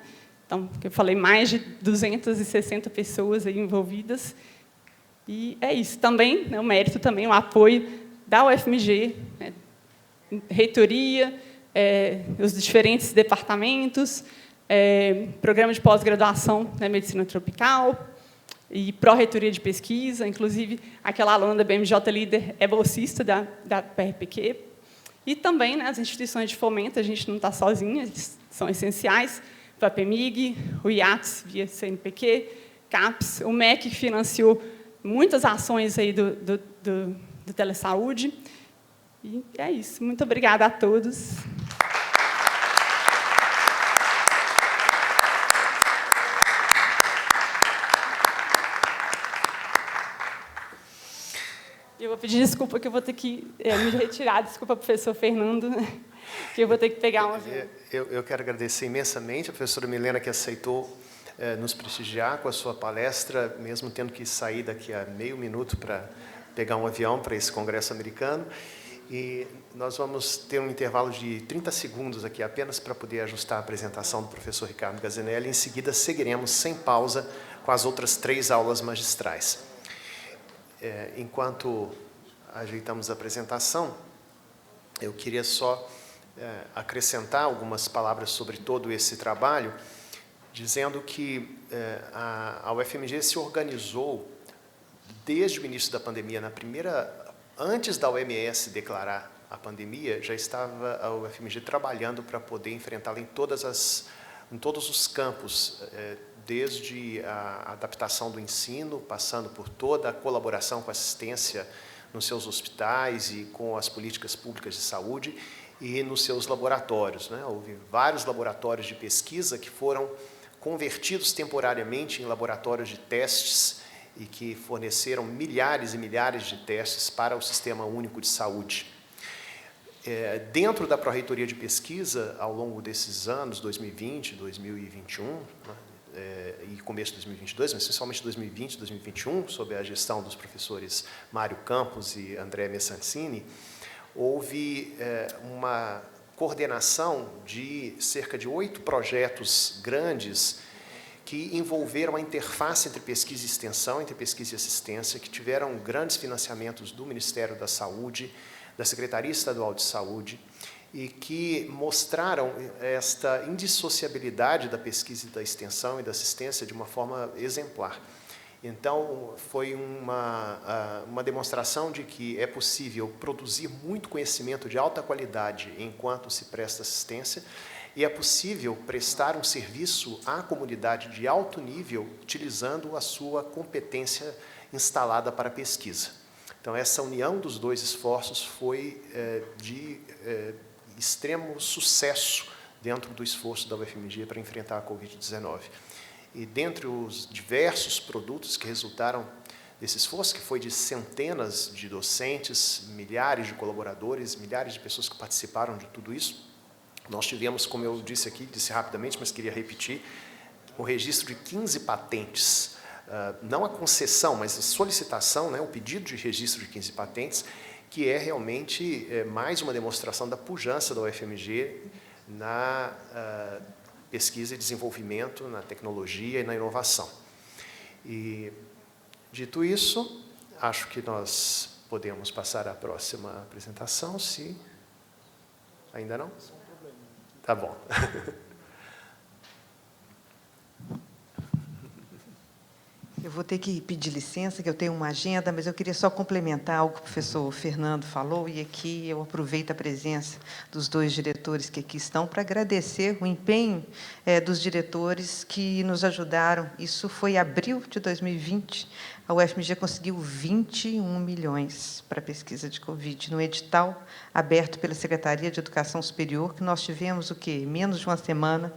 Então, eu falei, mais de 260 pessoas aí envolvidas. E é isso. Também, né, o mérito também, o apoio da UFMG, né, reitoria, os diferentes departamentos, programa de pós-graduação na medicina tropical e pró-reitoria de pesquisa. Inclusive, aquela aluna da BMJ Líder é bolsista da PRPQ. E também, né, as instituições de fomento, a gente não está sozinha, são essenciais, o APMIG, o IATS, via CNPq, CAPES, o MEC, que financiou muitas ações aí do Telesaúde. E é isso. Muito obrigada a todos. Eu vou pedir desculpa que eu vou ter que me retirar. Desculpa, professor Fernando, que eu vou ter que pegar um avião. Eu quero agradecer imensamente a professora Milena, que aceitou nos prestigiar com a sua palestra, mesmo tendo que sair daqui a meio minuto para pegar um avião para esse congresso americano. E nós vamos ter um intervalo de 30 segundos aqui, apenas para poder ajustar a apresentação do professor Ricardo Gazinelli. Em seguida, seguiremos sem pausa com as outras 3 aulas magistrais. Enquanto ajeitamos a apresentação, eu queria só acrescentar algumas palavras sobre todo esse trabalho, dizendo que a UFMG se organizou desde o início da pandemia. Antes da OMS declarar a pandemia, já estava a UFMG trabalhando para poder enfrentá-la em todos os campos, desde a adaptação do ensino, passando por toda a colaboração com a assistência nos seus hospitais e com as políticas públicas de saúde e nos seus laboratórios, né? Houve vários laboratórios de pesquisa que foram convertidos temporariamente em laboratórios de testes e que forneceram milhares e milhares de testes para o Sistema Único de Saúde. Dentro da Pró-Reitoria de Pesquisa, ao longo desses anos, 2020, 2021, né, e começo de 2022, mas essencialmente 2020 e 2021, sob a gestão dos professores Mário Campos e André Messancini, houve uma coordenação de cerca de 8 projetos grandes que envolveram a interface entre pesquisa e extensão, entre pesquisa e assistência, que tiveram grandes financiamentos do Ministério da Saúde, da Secretaria Estadual de Saúde, e que mostraram esta indissociabilidade da pesquisa e da extensão e da assistência de uma forma exemplar. Então, foi uma demonstração de que é possível produzir muito conhecimento de alta qualidade enquanto se presta assistência, e é possível prestar um serviço à comunidade de alto nível utilizando a sua competência instalada para a pesquisa. Então, essa união dos 2 esforços foi de extremo sucesso dentro do esforço da UFMG para enfrentar a Covid-19. E dentre os diversos produtos que resultaram desse esforço, que foi de centenas de docentes, milhares de colaboradores, milhares de pessoas que participaram de tudo isso, nós tivemos, como eu disse aqui, disse rapidamente, mas queria repetir, o registro de 15 patentes, não a concessão, mas a solicitação, né, o pedido de registro de 15 patentes, que é realmente mais uma demonstração da pujança da UFMG na pesquisa e desenvolvimento, na tecnologia e na inovação. E, dito isso, acho que nós podemos passar à próxima apresentação, se... Ainda não? Tá bom. Eu vou ter que pedir licença, que eu tenho uma agenda, mas eu queria só complementar algo que o professor Fernando falou, e aqui eu aproveito a presença dos dois diretores que aqui estão para agradecer o empenho dos diretores que nos ajudaram. Isso foi em abril de 2020, a UFMG conseguiu 21 milhões para a pesquisa de Covid, no edital aberto pela Secretaria de Educação Superior, que nós tivemos, o quê? Menos de uma semana,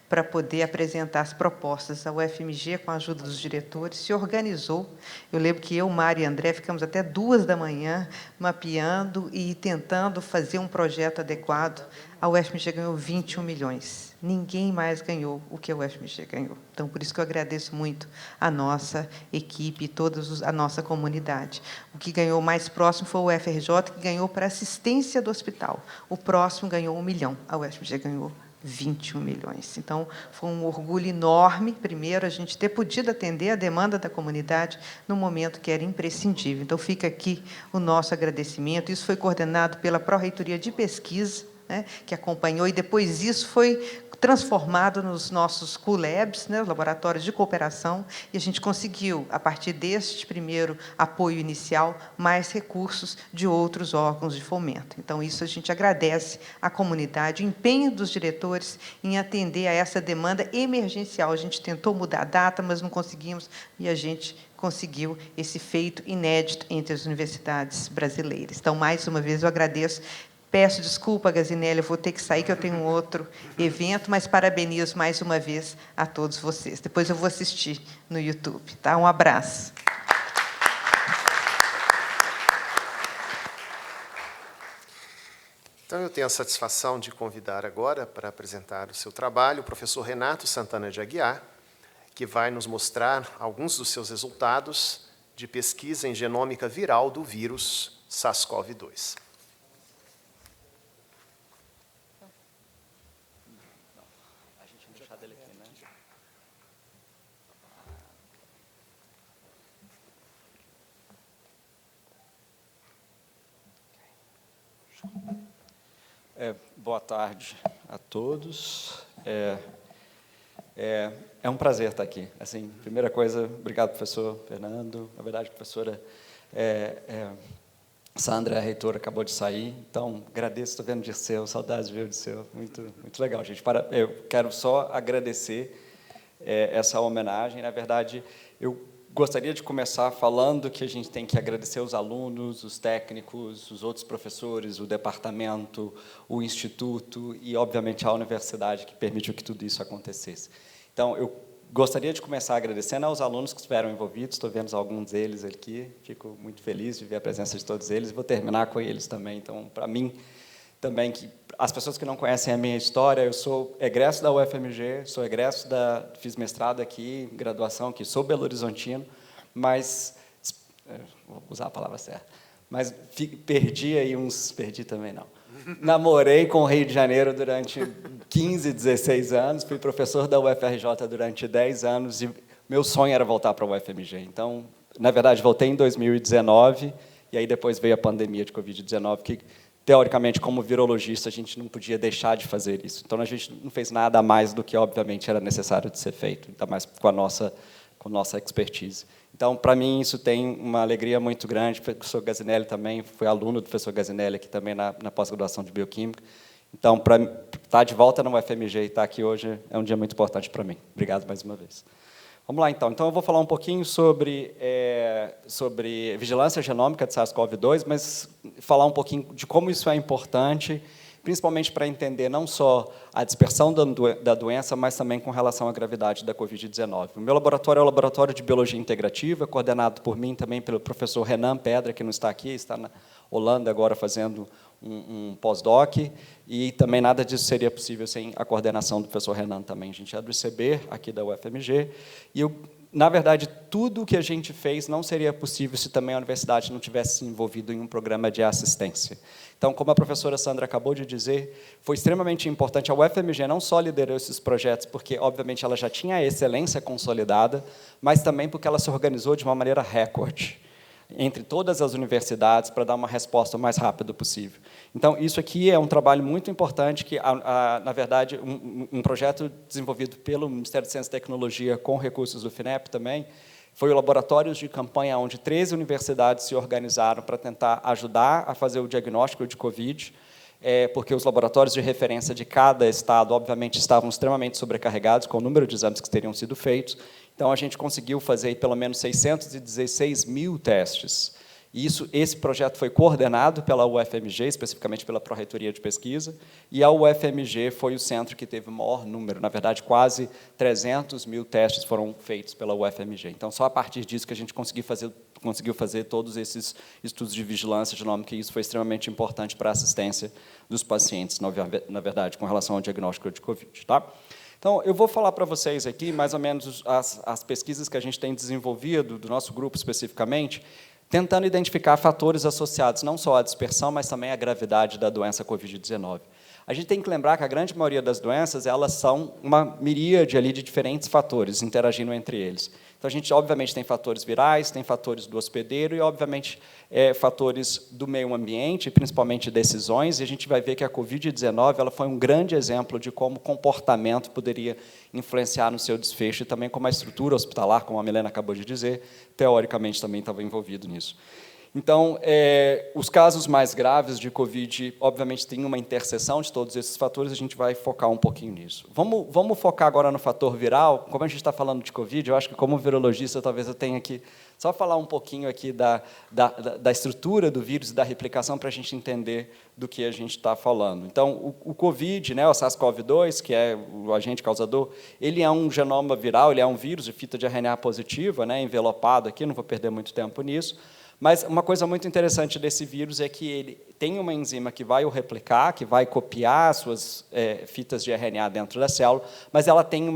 para poder apresentar as propostas. A UFMG, com a ajuda dos diretores, se organizou. Eu lembro que eu, Mário e André ficamos até 2 da manhã mapeando e tentando fazer um projeto adequado. A UFMG ganhou 21 milhões. Ninguém mais ganhou o que a UFMG ganhou. Então, por isso que eu agradeço muito a nossa equipe e toda a nossa comunidade. O que ganhou mais próximo foi o UFRJ, que ganhou para assistência do hospital. O próximo ganhou 1 milhão. A UFMG ganhou 21 milhões. Então, foi um orgulho enorme, primeiro, a gente ter podido atender a demanda da comunidade no momento que era imprescindível. Então, fica aqui o nosso agradecimento. Isso foi coordenado pela Pró-Reitoria de Pesquisa, né, que acompanhou, e depois isso foi transformado nos nossos CULabs, né, laboratórios de cooperação, e a gente conseguiu, a partir deste primeiro apoio inicial, mais recursos de outros órgãos de fomento. Então, isso a gente agradece à comunidade, o empenho dos diretores em atender a essa demanda emergencial. A gente tentou mudar a data, mas não conseguimos, e a gente conseguiu esse feito inédito entre as universidades brasileiras. Então, mais uma vez, eu agradeço. Peço desculpa, Gazinelli, eu vou ter que sair, que eu tenho um outro evento, mas parabenizo mais uma vez a todos vocês. Depois eu vou assistir no YouTube. Tá? Um abraço. Então, eu tenho a satisfação de convidar agora para apresentar o seu trabalho o professor Renato Santana de Aguiar, que vai nos mostrar alguns dos seus resultados de pesquisa em genômica viral do vírus SARS-CoV-2. Boa tarde a todos. É um prazer estar aqui. Assim, primeira coisa, obrigado, professor Fernando. Na verdade, a professora Sandra, a reitora, acabou de sair. Então, agradeço, estou vendo o Dirceu, saudades de ver o Dirceu. Muito legal, gente. Eu quero só agradecer essa homenagem. Na verdade, eu gostaria de começar falando que a gente tem que agradecer os alunos, os técnicos, os outros professores, o departamento, o instituto e, obviamente, a universidade que permitiu que tudo isso acontecesse. Então, eu gostaria de começar agradecendo aos alunos que estiveram envolvidos, estou vendo alguns deles aqui, fico muito feliz de ver a presença de todos eles, vou terminar com eles também. Então, para mim, também, que as pessoas que não conhecem a minha história, eu sou egresso da UFMG, fiz mestrado aqui, graduação aqui, sou belo-horizontino, mas, vou usar a palavra certa, mas perdi também não. Namorei com o Rio de Janeiro durante 15, 16 anos, fui professor da UFRJ durante 10 anos e meu sonho era voltar para a UFMG. Então, na verdade, voltei em 2019 e aí depois veio a pandemia de Covid-19, que teoricamente, como virologista, a gente não podia deixar de fazer isso. Então, a gente não fez nada a mais do que, obviamente, era necessário de ser feito, ainda mais com a nossa expertise. Então, para mim, isso tem uma alegria muito grande. O professor Gazinelli também, fui aluno do professor Gazinelli aqui também na pós-graduação de Bioquímica. Então, para estar de volta na UFMG e estar aqui hoje é um dia muito importante para mim. Obrigado mais uma vez. Vamos lá, então. Então, eu vou falar um pouquinho sobre vigilância genômica de SARS-CoV-2, mas falar um pouquinho de como isso é importante principalmente para entender não só a dispersão da doença, mas também com relação à gravidade da Covid-19. O meu laboratório é o Laboratório de Biologia Integrativa, coordenado por mim também pelo professor Renan Pedra, que não está aqui, está na Holanda agora fazendo um pós-doc, e também nada disso seria possível sem a coordenação do professor Renan também. A gente é do ICB, aqui da UFMG, e na verdade, tudo o que a gente fez não seria possível se também a universidade não tivesse se envolvido em um programa de assistência. Então, como a professora Sandra acabou de dizer, foi extremamente importante. A UFMG não só liderou esses projetos, porque, obviamente, ela já tinha a excelência consolidada, mas também porque ela se organizou de uma maneira recorde entre todas as universidades para dar uma resposta o mais rápido possível. Então, isso aqui é um trabalho muito importante que, na verdade, um projeto desenvolvido pelo Ministério de Ciência e Tecnologia com recursos do FINEP também, foi o laboratório de campanha onde 13 universidades se organizaram para tentar ajudar a fazer o diagnóstico de Covid, porque os laboratórios de referência de cada estado, obviamente, estavam extremamente sobrecarregados com o número de exames que teriam sido feitos. Então, a gente conseguiu fazer pelo menos 616 mil testes. E esse projeto foi coordenado pela UFMG, especificamente pela Pró-Reitoria de Pesquisa, e a UFMG foi o centro que teve o maior número, na verdade, quase 300 mil testes foram feitos pela UFMG. Então, só a partir disso que a gente conseguiu fazer todos esses estudos de vigilância genômica, e isso foi extremamente importante para a assistência dos pacientes, na verdade, com relação ao diagnóstico de Covid. Tá? Então, eu vou falar para vocês aqui, mais ou menos, as pesquisas que a gente tem desenvolvido, do nosso grupo especificamente, tentando identificar fatores associados não só à dispersão, mas também à gravidade da doença Covid-19. A gente tem que lembrar que a grande maioria das doenças, elas são uma miríade ali de diferentes fatores interagindo entre eles. Então, a gente, obviamente, tem fatores virais, tem fatores do hospedeiro e, obviamente, fatores do meio ambiente, principalmente decisões, e a gente vai ver que a Covid-19 ela foi um grande exemplo de como o comportamento poderia influenciar no seu desfecho, e também como a estrutura hospitalar, como a Milena acabou de dizer, teoricamente também estava envolvido nisso. Então, os casos mais graves de Covid, obviamente, têm uma interseção de todos esses fatores, a gente vai focar um pouquinho nisso. Vamos focar agora no fator viral. Como a gente está falando de Covid, eu acho que, como virologista, talvez eu tenha que só falar um pouquinho aqui da estrutura do vírus e da replicação para a gente entender do que a gente está falando. Então, o Covid, né, o SARS-CoV-2, que é o agente causador, ele é um genoma viral, ele é um vírus de fita de RNA positiva, né, envelopado aqui, não vou perder muito tempo nisso. Mas uma coisa muito interessante desse vírus é que ele tem uma enzima que vai o replicar, que vai copiar as suas fitas de RNA dentro da célula, mas ela tem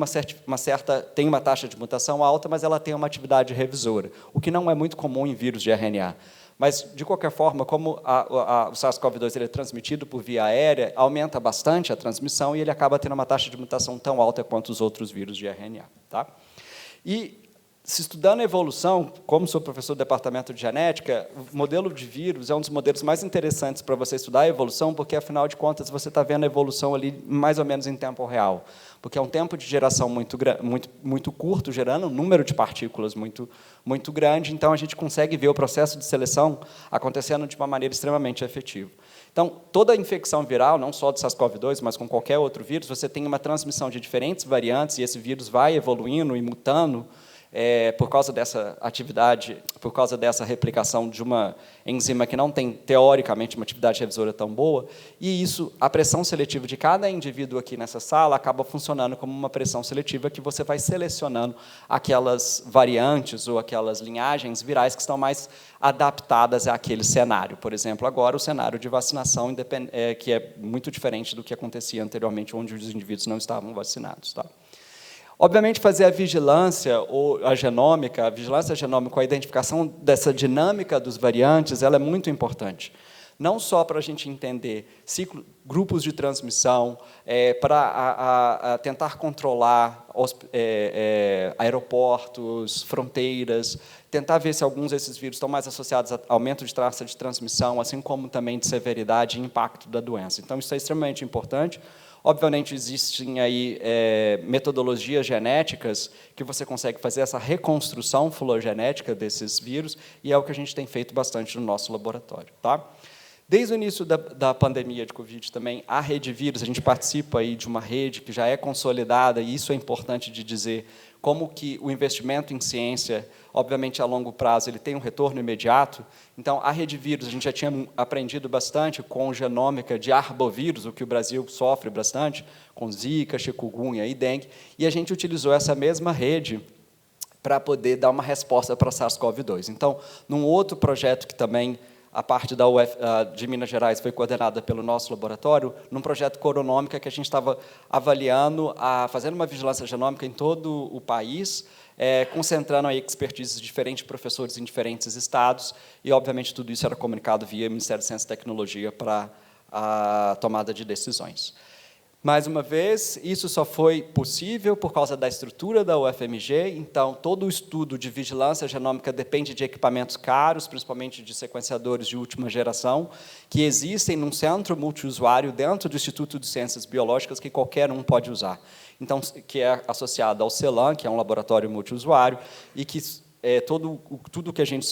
tem uma taxa de mutação alta, mas ela tem uma atividade revisora, o que não é muito comum em vírus de RNA. Mas, de qualquer forma, como o SARS-CoV-2 ele é transmitido por via aérea, aumenta bastante a transmissão e ele acaba tendo uma taxa de mutação tão alta quanto os outros vírus de RNA. Tá? E, se estudando a evolução, como sou professor do departamento de genética, o modelo de vírus é um dos modelos mais interessantes para você estudar a evolução, porque, afinal de contas, você está vendo a evolução ali mais ou menos em tempo real, porque é um tempo de geração muito curto, gerando um número de partículas muito grande, então a gente consegue ver o processo de seleção acontecendo de uma maneira extremamente efetiva. Então, toda infecção viral, não só do SARS-CoV-2, mas com qualquer outro vírus, você tem uma transmissão de diferentes variantes, e esse vírus vai evoluindo e mutando, por causa dessa atividade, por causa dessa replicação de uma enzima que não tem, teoricamente, uma atividade revisora tão boa, e isso, a pressão seletiva de cada indivíduo aqui nessa sala acaba funcionando como uma pressão seletiva que você vai selecionando aquelas variantes ou aquelas linhagens virais que estão mais adaptadas àquele cenário. Por exemplo, agora, o cenário de vacinação, que é muito diferente do que acontecia anteriormente, onde os indivíduos não estavam vacinados. Tá? Obviamente, fazer a vigilância ou a genômica, a vigilância genômica, a identificação dessa dinâmica dos variantes, ela é muito importante. Não só para a gente entender grupos de transmissão, para tentar controlar aeroportos, fronteiras, tentar ver se alguns desses vírus estão mais associados a aumento de taxa de transmissão, assim como também de severidade e impacto da doença. Então, isso é extremamente importante. Obviamente, existem aí metodologias genéticas que você consegue fazer essa reconstrução filogenética desses vírus, e é o que a gente tem feito bastante no nosso laboratório. Tá? Desde o início da pandemia de Covid também, a Rede Vírus, a gente participa aí de uma rede que já é consolidada, e isso é importante de dizer, como que o investimento em ciência, obviamente, a longo prazo, ele tem um retorno imediato. Então, a Rede Vírus, a gente já tinha aprendido bastante com genômica de arbovírus, o que o Brasil sofre bastante, com Zika, chikungunya e dengue, e a gente utilizou essa mesma rede para poder dar uma resposta para SARS-CoV-2. Então, num outro projeto que também a parte de Minas Gerais foi coordenada pelo nosso laboratório, num projeto coronômica que a gente estava avaliando, fazendo uma vigilância genômica em todo o país, concentrando a expertise de diferentes professores em diferentes estados, e, obviamente, tudo isso era comunicado via Ministério de Ciência e Tecnologia para a tomada de decisões. Mais uma vez, isso só foi possível por causa da estrutura da UFMG, então, todo o estudo de vigilância genômica depende de equipamentos caros, principalmente de sequenciadores de última geração, que existem num centro multiusuário dentro do Instituto de Ciências Biológicas, que qualquer um pode usar. Então, que é associado ao CELAM, que é um laboratório multiusuário, e que tudo que a gente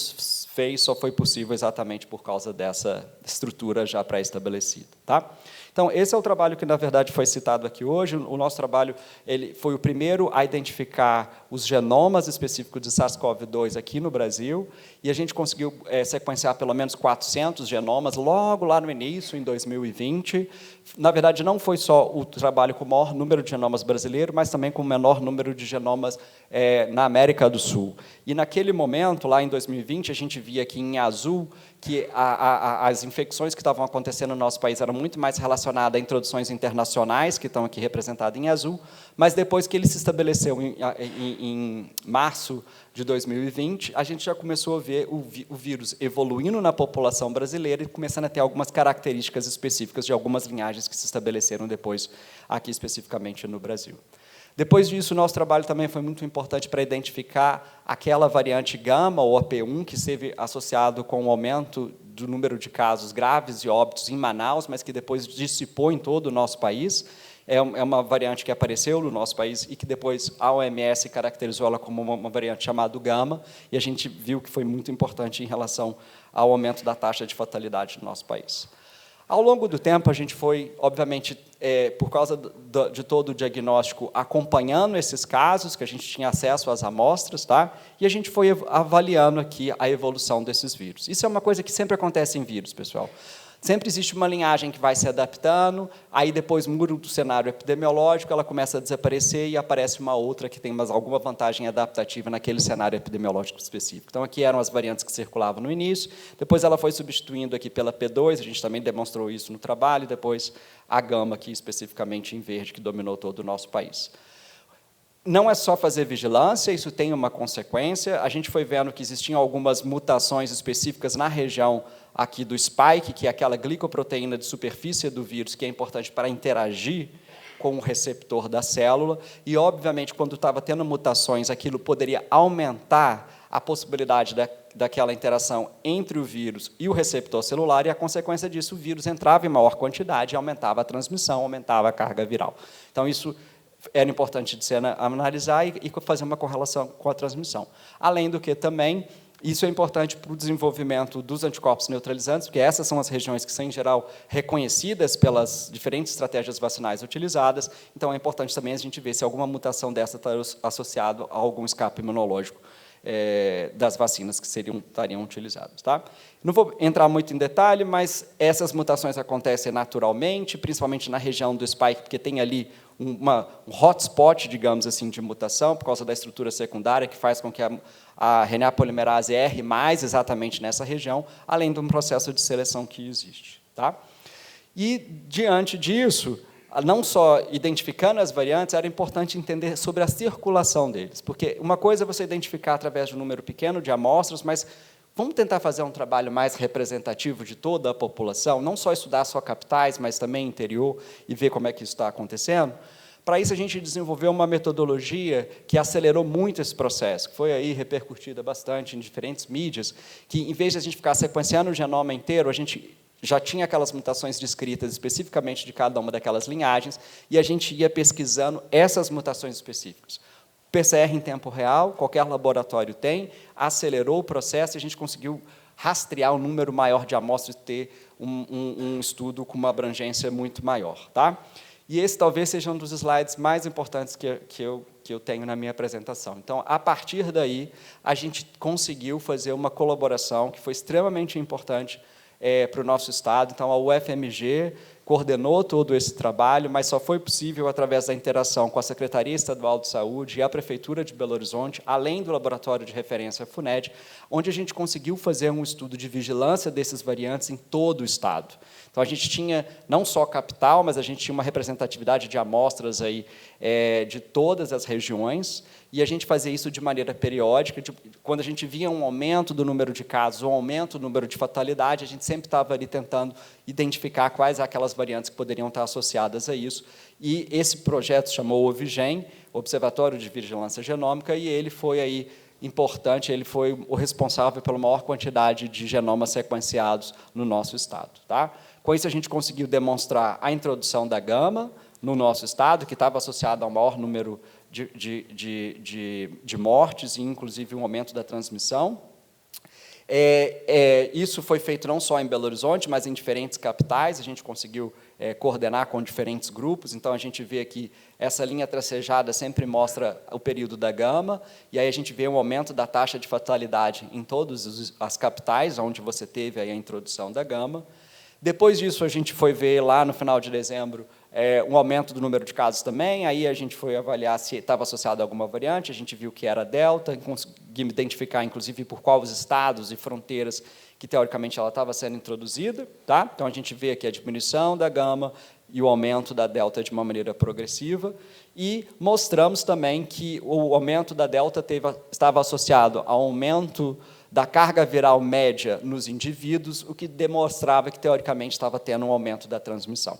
fez só foi possível exatamente por causa dessa estrutura já pré-estabelecida. Tá? Então, esse é o trabalho que, na verdade, foi citado aqui hoje. O nosso trabalho ele foi o primeiro a identificar os genomas específicos de SARS-CoV-2 aqui no Brasil, e a gente conseguiu sequenciar pelo menos 400 genomas logo lá no início, em 2020. Na verdade, não foi só o trabalho com o maior número de genomas brasileiro, mas também com o menor número de genomas na América do Sul. E, naquele momento, lá em 2020, a gente via aqui em azul que as infecções que estavam acontecendo no nosso país eram muito mais relacionadas a introduções internacionais, que estão aqui representadas em azul, mas depois que ele se estabeleceu em março de 2020, a gente já começou a ver o vírus evoluindo na população brasileira e começando a ter algumas características específicas de algumas linhagens que se estabeleceram depois aqui especificamente no Brasil. Depois disso, o nosso trabalho também foi muito importante para identificar aquela variante gama, ou AP1, que esteve associado com o aumento do número de casos graves e óbitos em Manaus, mas que depois dissipou em todo o nosso país. É uma variante que apareceu no nosso país e que depois a OMS caracterizou ela como uma variante chamada gama, e a gente viu que foi muito importante em relação ao aumento da taxa de fatalidade no nosso país. Ao longo do tempo, a gente foi, obviamente, por causa de todo o diagnóstico, acompanhando esses casos, que a gente tinha acesso às amostras, tá? E a gente foi avaliando aqui a evolução desses vírus. Isso é uma coisa que sempre acontece em vírus, pessoal. Sempre existe uma linhagem que vai se adaptando, aí depois muda o cenário epidemiológico, ela começa a desaparecer e aparece uma outra que tem alguma vantagem adaptativa naquele cenário epidemiológico específico. Então, aqui eram as variantes que circulavam no início, depois ela foi substituindo aqui pela P2, a gente também demonstrou isso no trabalho, e depois a gama, aqui especificamente em verde, que dominou todo o nosso país. Não é só fazer vigilância, isso tem uma consequência. A gente foi vendo que existiam algumas mutações específicas na região aqui do spike, que é aquela glicoproteína de superfície do vírus, que é importante para interagir com o receptor da célula, e, obviamente, quando estava tendo mutações, aquilo poderia aumentar a possibilidade daquela interação entre o vírus e o receptor celular, e, a consequência disso, o vírus entrava em maior quantidade, aumentava a transmissão, aumentava a carga viral. Então, isso era importante de se analisar e fazer uma correlação com a transmissão. Além do que, também, isso é importante para o desenvolvimento dos anticorpos neutralizantes, porque essas são as regiões que são, em geral, reconhecidas pelas diferentes estratégias vacinais utilizadas. Então, é importante também a gente ver se alguma mutação dessa está associada a algum escape imunológico das vacinas que estariam utilizadas. Tá? Não vou entrar muito em detalhe, mas essas mutações acontecem naturalmente, principalmente na região do spike, porque tem ali um hotspot, digamos assim, de mutação, por causa da estrutura secundária, que faz com que a RNA polimerase erre mais exatamente nessa região, além de um processo de seleção que existe. Tá? E, diante disso, não só identificando as variantes, era importante entender sobre a circulação deles, porque uma coisa é você identificar através de um número pequeno de amostras, mas vamos tentar fazer um trabalho mais representativo de toda a população, não só estudar só capitais, mas também interior, e ver como é que isso está acontecendo. Para isso, a gente desenvolveu uma metodologia que acelerou muito esse processo, que foi aí repercutida bastante em diferentes mídias, que, em vez de a gente ficar sequenciando o genoma inteiro, a gente já tinha aquelas mutações descritas especificamente de cada uma daquelas linhagens, e a gente ia pesquisando essas mutações específicas. PCR em tempo real, qualquer laboratório tem, acelerou o processo, e a gente conseguiu rastrear um número maior de amostras e ter um estudo com uma abrangência muito maior. Tá? E esse talvez seja um dos slides mais importantes que eu tenho na minha apresentação. Então, a partir daí, a gente conseguiu fazer uma colaboração que foi extremamente importante para o nosso Estado. Então, a UFMG coordenou todo esse trabalho, mas só foi possível através da interação com a Secretaria Estadual de Saúde e a Prefeitura de Belo Horizonte, além do Laboratório de Referência FUNED, onde a gente conseguiu fazer um estudo de vigilância desses variantes em todo o Estado. Então, a gente tinha não só capital, mas a gente tinha uma representatividade de amostras aí, de todas as regiões, e a gente fazia isso de maneira periódica. Quando a gente via um aumento do número de casos, um aumento do número de fatalidade, a gente sempre estava ali tentando identificar quais aquelas variantes que poderiam estar associadas a isso. E esse projeto se chamou OVIGEN, Observatório de Vigilância Genômica, e ele foi aí importante, ele foi o responsável pela maior quantidade de genomas sequenciados no nosso estado. Tá? Com isso, a gente conseguiu demonstrar a introdução da gama no nosso estado, que estava associada ao maior número de mortes e, inclusive, um aumento da transmissão. Isso foi feito não só em Belo Horizonte, mas em diferentes capitais. A gente conseguiu coordenar com diferentes grupos. Então, a gente vê aqui, essa linha tracejada sempre mostra o período da gama, e aí a gente vê um aumento da taxa de fatalidade em todas as capitais, onde você teve aí a introdução da gama. Depois disso, a gente foi ver, lá no final de dezembro, um aumento do número de casos também. Aí a gente foi avaliar se estava associado a alguma variante, a gente viu que era Delta, conseguimos identificar, inclusive, por quais estados e fronteiras que, teoricamente, ela estava sendo introduzida. Tá? Então, a gente vê aqui a diminuição da gama e o aumento da Delta de uma maneira progressiva, e mostramos também que o aumento da Delta estava associado ao aumento da carga viral média nos indivíduos, o que demonstrava que, teoricamente, estava tendo um aumento da transmissão.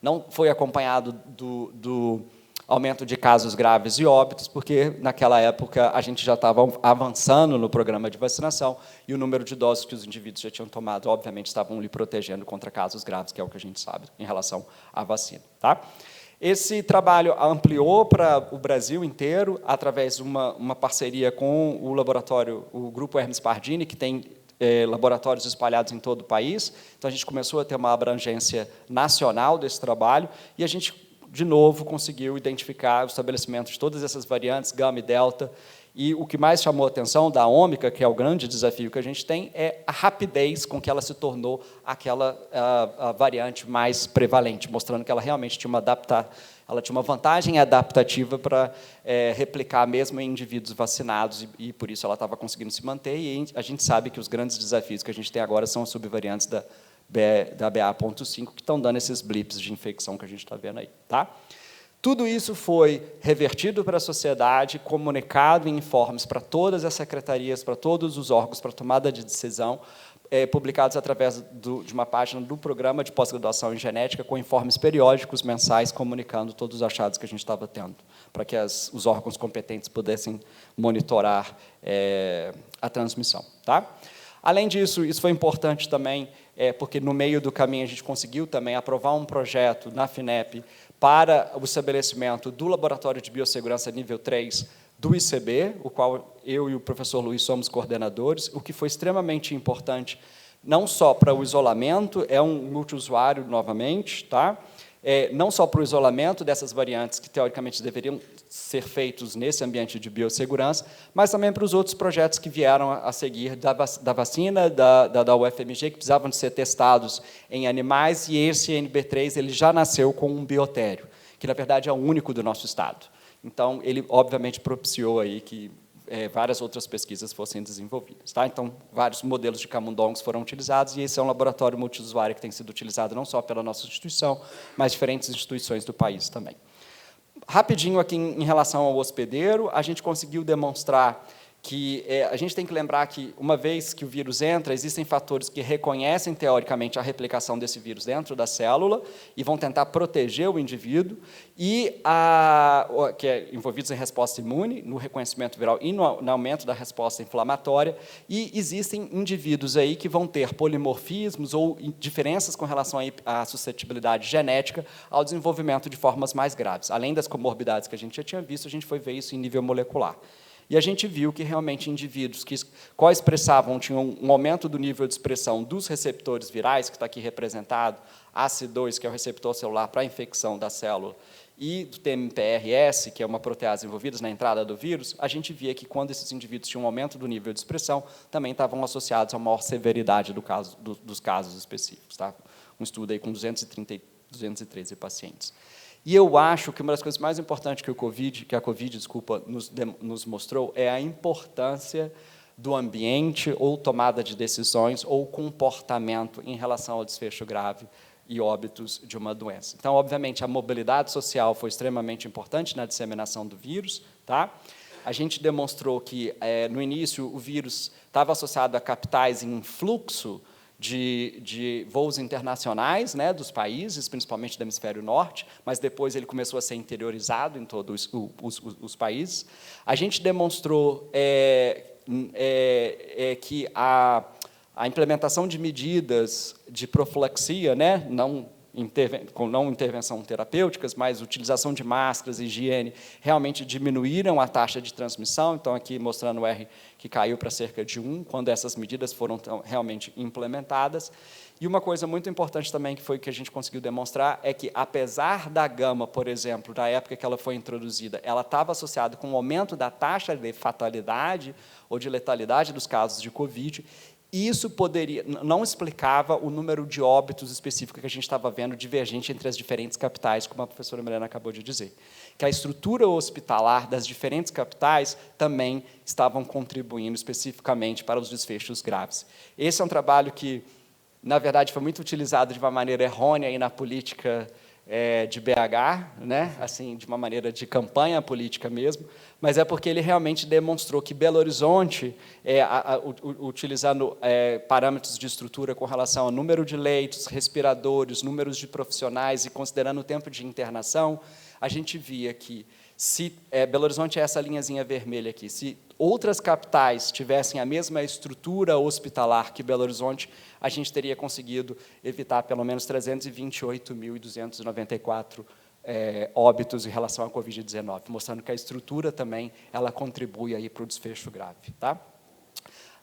Não foi acompanhado do aumento de casos graves e óbitos, porque, naquela época, a gente já estava avançando no programa de vacinação, e o número de doses que os indivíduos já tinham tomado, obviamente, estavam lhe protegendo contra casos graves, que é o que a gente sabe em relação à vacina. Tá? Esse trabalho ampliou para o Brasil inteiro, através de uma parceria com o laboratório, o Grupo Hermes Pardini, que tem laboratórios espalhados em todo o país. Então, a gente começou a ter uma abrangência nacional desse trabalho, e a gente, de novo, conseguiu identificar o estabelecimento de todas essas variantes, gama e delta. E o que mais chamou a atenção da ômica, que é o grande desafio que a gente tem, é a rapidez com que ela se tornou aquela a variante mais prevalente, mostrando que ela realmente tinha uma vantagem adaptativa para replicar mesmo em indivíduos vacinados, e por isso ela estava conseguindo se manter. E a gente sabe que os grandes desafios que a gente tem agora são as subvariantes da BA.5, que estão dando esses blips de infecção que a gente está vendo aí. Tá? Tudo isso foi revertido para a sociedade, comunicado em informes para todas as secretarias, para todos os órgãos, para tomada de decisão, publicados através de uma página do Programa de Pós-Graduação em Genética, com informes periódicos mensais, comunicando todos os achados que a gente estava tendo, para que os órgãos competentes pudessem monitorar a transmissão. Tá? Além disso, isso foi importante também, porque no meio do caminho a gente conseguiu também aprovar um projeto na FINEP para o estabelecimento do Laboratório de Biossegurança Nível 3 do ICB, o qual eu e o professor Luiz somos coordenadores, o que foi extremamente importante, não só para o isolamento, é um multiusuário novamente, tá? Não só para o isolamento dessas variantes que, teoricamente, deveriam ser feitos nesse ambiente de biossegurança, mas também para os outros projetos que vieram a seguir da vacina, da UFMG, que precisavam de ser testados em animais, e esse NB3 ele já nasceu com um biotério, que, na verdade, é o único do nosso estado. Então, ele, obviamente, propiciou aí que várias outras pesquisas fossem desenvolvidas. Tá? Então, vários modelos de camundongos foram utilizados, e esse é um laboratório multiusuário que tem sido utilizado não só pela nossa instituição, mas diferentes instituições do país também. Rapidinho aqui em relação ao hospedeiro, a gente conseguiu demonstrar que a gente tem que lembrar que, uma vez que o vírus entra, existem fatores que reconhecem, teoricamente, a replicação desse vírus dentro da célula e vão tentar proteger o indivíduo, e que é envolvidos em resposta imune, no reconhecimento viral e no aumento da resposta inflamatória, e existem indivíduos aí que vão ter polimorfismos ou diferenças com relação à suscetibilidade genética ao desenvolvimento de formas mais graves. Além das comorbidades que a gente já tinha visto, a gente foi ver isso em nível molecular. E a gente viu que, realmente, indivíduos que co-expressavam, tinham um aumento do nível de expressão dos receptores virais, que está aqui representado, AC2, que é o receptor celular para a infecção da célula, e do TMPRS, que é uma protease envolvida na entrada do vírus, a gente via que, quando esses indivíduos tinham um aumento do nível de expressão, também estavam associados a maior severidade dos casos específicos. Tá? Um estudo aí com 213 pacientes. E eu acho que uma das coisas mais importantes que a Covid, nos mostrou é a importância do ambiente ou tomada de decisões ou comportamento em relação ao desfecho grave e óbitos de uma doença. Então, obviamente, a mobilidade social foi extremamente importante na disseminação do vírus. Tá? A gente demonstrou que, no início, o vírus estava associado a capitais em fluxo de voos internacionais, né, dos países, principalmente do hemisfério norte, mas depois ele começou a ser interiorizado em todos os países. A gente demonstrou que a implementação de medidas de profilaxia, né, com não intervenção terapêuticas, mas utilização de máscaras, higiene, realmente diminuíram a taxa de transmissão. Então, aqui mostrando o R que caiu para cerca de 1, quando essas medidas foram realmente implementadas. E uma coisa muito importante também, que foi que a gente conseguiu demonstrar, é que, apesar da gama, por exemplo, na época que ela foi introduzida, ela estava associada com o aumento da taxa de fatalidade ou de letalidade dos casos de Covid, isso não explicava o número de óbitos específico que a gente estava vendo divergente entre as diferentes capitais, como a professora Milena acabou de dizer. Que a estrutura hospitalar das diferentes capitais também estavam contribuindo especificamente para os desfechos graves. Esse é um trabalho que, na verdade, foi muito utilizado de uma maneira errônea aí na política de BH, né? Assim, de uma maneira de campanha política mesmo, mas é porque ele realmente demonstrou que Belo Horizonte, utilizando parâmetros de estrutura com relação ao número de leitos, respiradores, números de profissionais e considerando o tempo de internação, a gente via que, se Belo Horizonte é essa linhazinha vermelha aqui, se outras capitais tivessem a mesma estrutura hospitalar que Belo Horizonte, a gente teria conseguido evitar pelo menos 328.294 óbitos em relação à Covid-19, mostrando que a estrutura também ela contribui aí para o desfecho grave. Tá?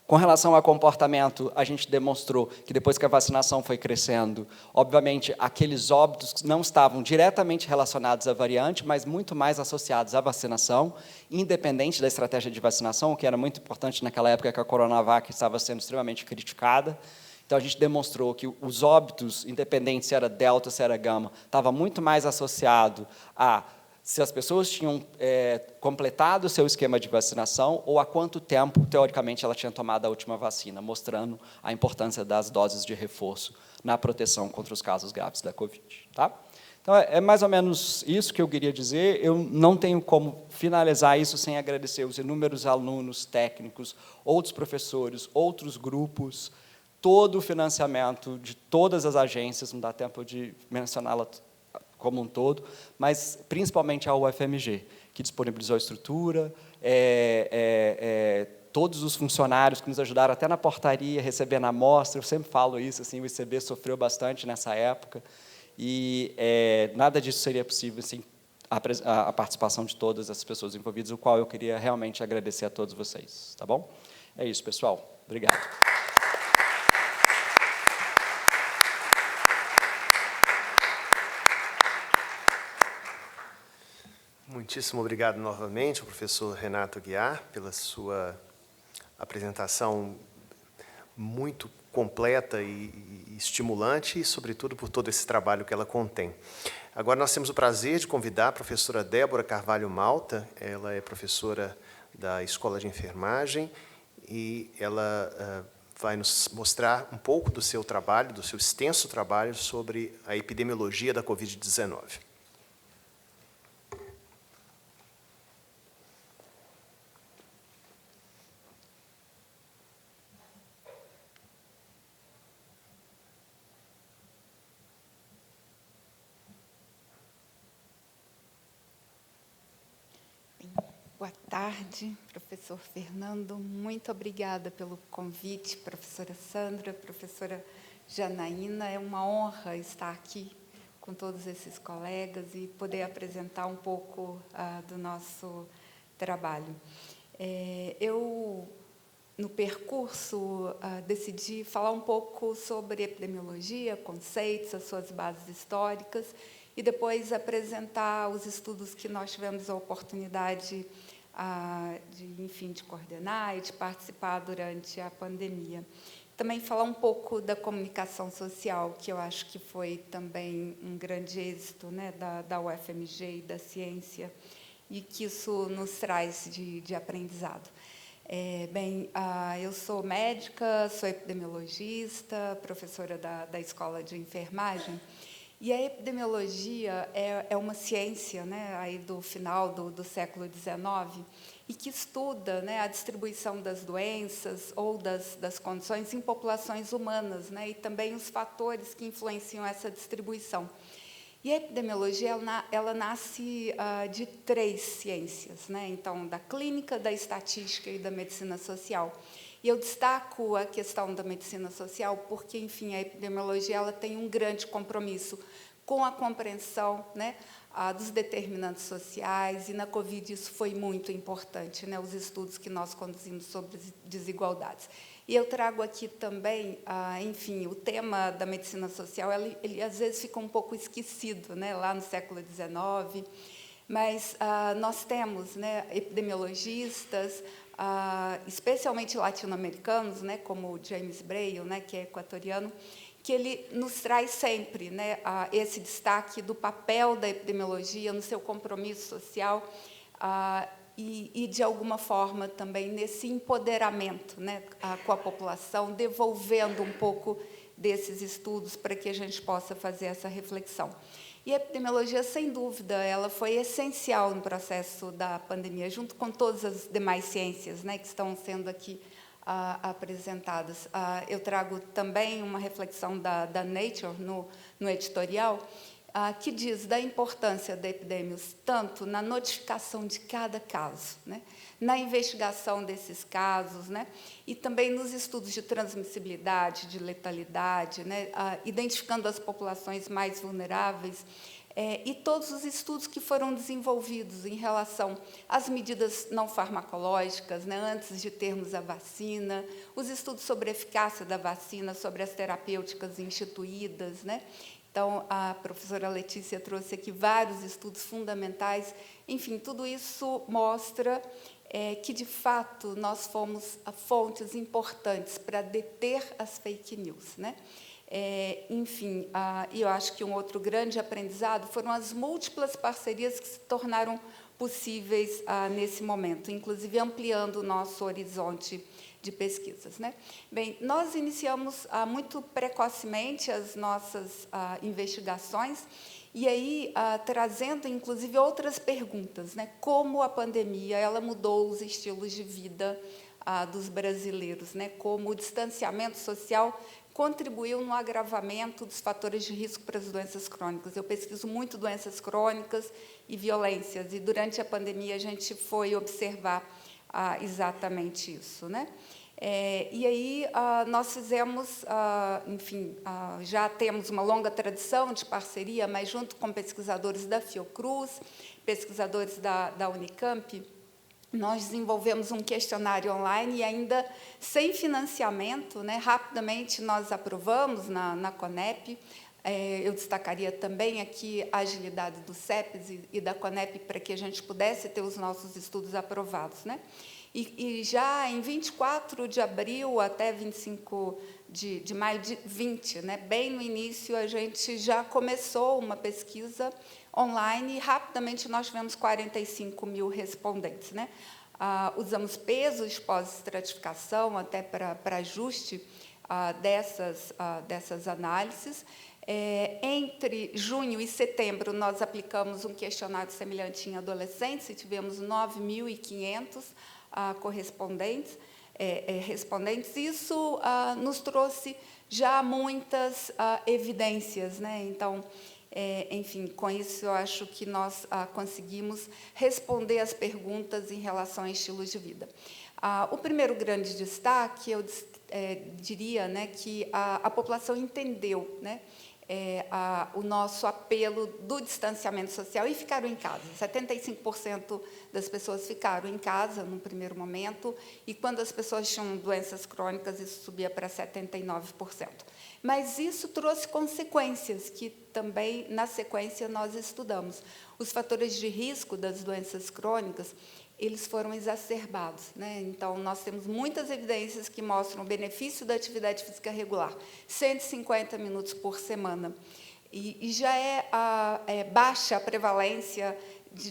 Com relação ao comportamento, a gente demonstrou que, depois que a vacinação foi crescendo, obviamente, aqueles óbitos não estavam diretamente relacionados à variante, mas muito mais associados à vacinação, independente da estratégia de vacinação, o que era muito importante naquela época que a Coronavac estava sendo extremamente criticada. Então, a gente demonstrou que os óbitos, independente se era delta, se era gama, estava muito mais associado a se as pessoas tinham completado o seu esquema de vacinação ou há quanto tempo, teoricamente, ela tinha tomado a última vacina, mostrando a importância das doses de reforço na proteção contra os casos graves da Covid. Tá? Então, é mais ou menos isso que eu queria dizer. Eu não tenho como finalizar isso sem agradecer os inúmeros alunos, técnicos, outros professores, outros grupos, todo o financiamento de todas as agências, não dá tempo de mencioná-la como um todo, mas principalmente a UFMG, que disponibilizou a estrutura, todos os funcionários que nos ajudaram até na portaria, recebendo a amostra, eu sempre falo isso, assim, o ICB sofreu bastante nessa época, e nada disso seria possível sem a participação de todas as pessoas envolvidas, o qual eu queria realmente agradecer a todos vocês. Tá bom? É isso, pessoal. Obrigado. Muitíssimo obrigado novamente ao professor Renato Aguiar pela sua apresentação muito completa e estimulante e, sobretudo, por todo esse trabalho que ela contém. Agora nós temos o prazer de convidar a professora Débora Carvalho Malta. Ela é professora da Escola de Enfermagem e ela vai nos mostrar um pouco do seu trabalho, do seu extenso trabalho sobre a epidemiologia da Covid-19. Boa tarde, professor Fernando. Muito obrigada pelo convite, professora Sandra, professora Janaína. É uma honra estar aqui com todos esses colegas e poder apresentar um pouco do nosso trabalho. Eu, no percurso, decidi falar um pouco sobre epidemiologia, conceitos, as suas bases históricas, e depois apresentar os estudos que nós tivemos a oportunidade de coordenar e de participar durante a pandemia. Também falar um pouco da comunicação social, que eu acho que foi também um grande êxito, né, da UFMG e da ciência, e que isso nos traz de aprendizado. Eu sou médica, sou epidemiologista, professora da Escola de Enfermagem, e a epidemiologia é uma ciência, né, aí do final do século XIX, e que estuda, né, a distribuição das doenças ou das condições em populações humanas, né, e também os fatores que influenciam essa distribuição. E a epidemiologia ela nasce de 3 ciências, né, então, da clínica, da estatística e da medicina social. E eu destaco a questão da medicina social porque, enfim, a epidemiologia ela tem um grande compromisso com a compreensão, né, dos determinantes sociais, e na Covid isso foi muito importante, né, os estudos que nós conduzimos sobre desigualdades. E eu trago aqui também, enfim, o tema da medicina social, ele às vezes fica um pouco esquecido, né, lá no século XIX, mas nós temos, né, epidemiologistas, especialmente latino-americanos, né, como o James Braille, né, que é equatoriano, que ele nos traz sempre, né, esse destaque do papel da epidemiologia no seu compromisso social e de alguma forma, também nesse empoderamento, né, com a população, devolvendo um pouco desses estudos para que a gente possa fazer essa reflexão. E a epidemiologia, sem dúvida, ela foi essencial no processo da pandemia, junto com todas as demais ciências, né, que estão sendo aqui apresentadas. Eu trago também uma reflexão da Nature no editorial, que diz da importância da epidemios tanto na notificação de cada caso, né, na investigação desses casos, né, e também nos estudos de transmissibilidade, de letalidade, né, identificando as populações mais vulneráveis, e todos os estudos que foram desenvolvidos em relação às medidas não farmacológicas, né, antes de termos a vacina, os estudos sobre a eficácia da vacina, sobre as terapêuticas instituídas, né. Então, a professora Letícia trouxe aqui vários estudos fundamentais. Enfim, tudo isso mostra que, de fato, nós fomos fontes importantes para deter as fake news, né? Enfim, e eu acho que um outro grande aprendizado foram as múltiplas parcerias que se tornaram possíveis nesse momento, inclusive ampliando o nosso horizonte de pesquisas, né? Bem, nós iniciamos muito precocemente as nossas investigações, e aí trazendo, inclusive, outras perguntas, né? Como a pandemia ela mudou os estilos de vida dos brasileiros, né? Como o distanciamento social contribuiu no agravamento dos fatores de risco para as doenças crônicas. Eu pesquiso muito doenças crônicas e violências, e durante a pandemia a gente foi observar exatamente isso, né? E aí nós fizemos, enfim, já temos uma longa tradição de parceria, mas junto com pesquisadores da Fiocruz, pesquisadores da Unicamp, nós desenvolvemos um questionário online e ainda sem financiamento, né, rapidamente nós aprovamos na CONEP. Eu destacaria também aqui a agilidade do CEPES e da CONEP para que a gente pudesse ter os nossos estudos aprovados, né? E já em 24 de abril até 25 de maio de 20, né, bem no início, a gente já começou uma pesquisa online e rapidamente nós tivemos 45 mil respondentes, né? Usamos pesos pós-estratificação até para ajuste dessas análises. Entre junho e setembro, nós aplicamos um questionário semelhante em adolescentes e tivemos 9.500 correspondentes, respondentes. Isso nos trouxe já muitas evidências, né? Então, enfim, com isso, eu acho que nós conseguimos responder as perguntas em relação a estilos de vida. O primeiro grande destaque, eu diria, né, que a população entendeu, né, o nosso apelo do distanciamento social e ficaram em casa. 75% das pessoas ficaram em casa no primeiro momento, e quando as pessoas tinham doenças crônicas, isso subia para 79%. Mas isso trouxe consequências que também, na sequência, nós estudamos. Os fatores de risco das doenças crônicas, eles foram exacerbados, né? Então, nós temos muitas evidências que mostram o benefício da atividade física regular, 150 minutos por semana. E já é baixa a prevalência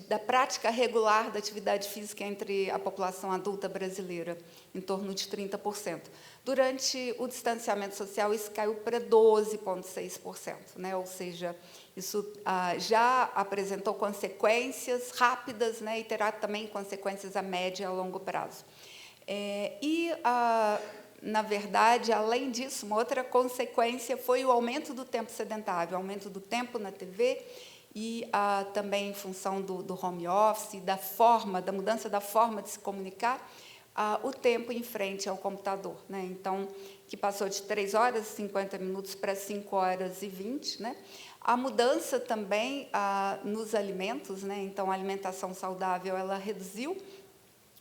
da prática regular da atividade física entre a população adulta brasileira, em torno de 30%. Durante o distanciamento social, isso caiu para 12,6%, né? Ou seja, isso já apresentou consequências rápidas, né? E terá também consequências a médio e a longo prazo. Na verdade, além disso, uma outra consequência foi o aumento do tempo sedentário, o aumento do tempo na TV, e também em função do home office, da mudança da forma de se comunicar, o tempo em frente ao computador, né? Então, que passou de 3 horas e 50 minutos para 5 horas e 20, né? A mudança também nos alimentos, né? Então, a alimentação saudável, ela reduziu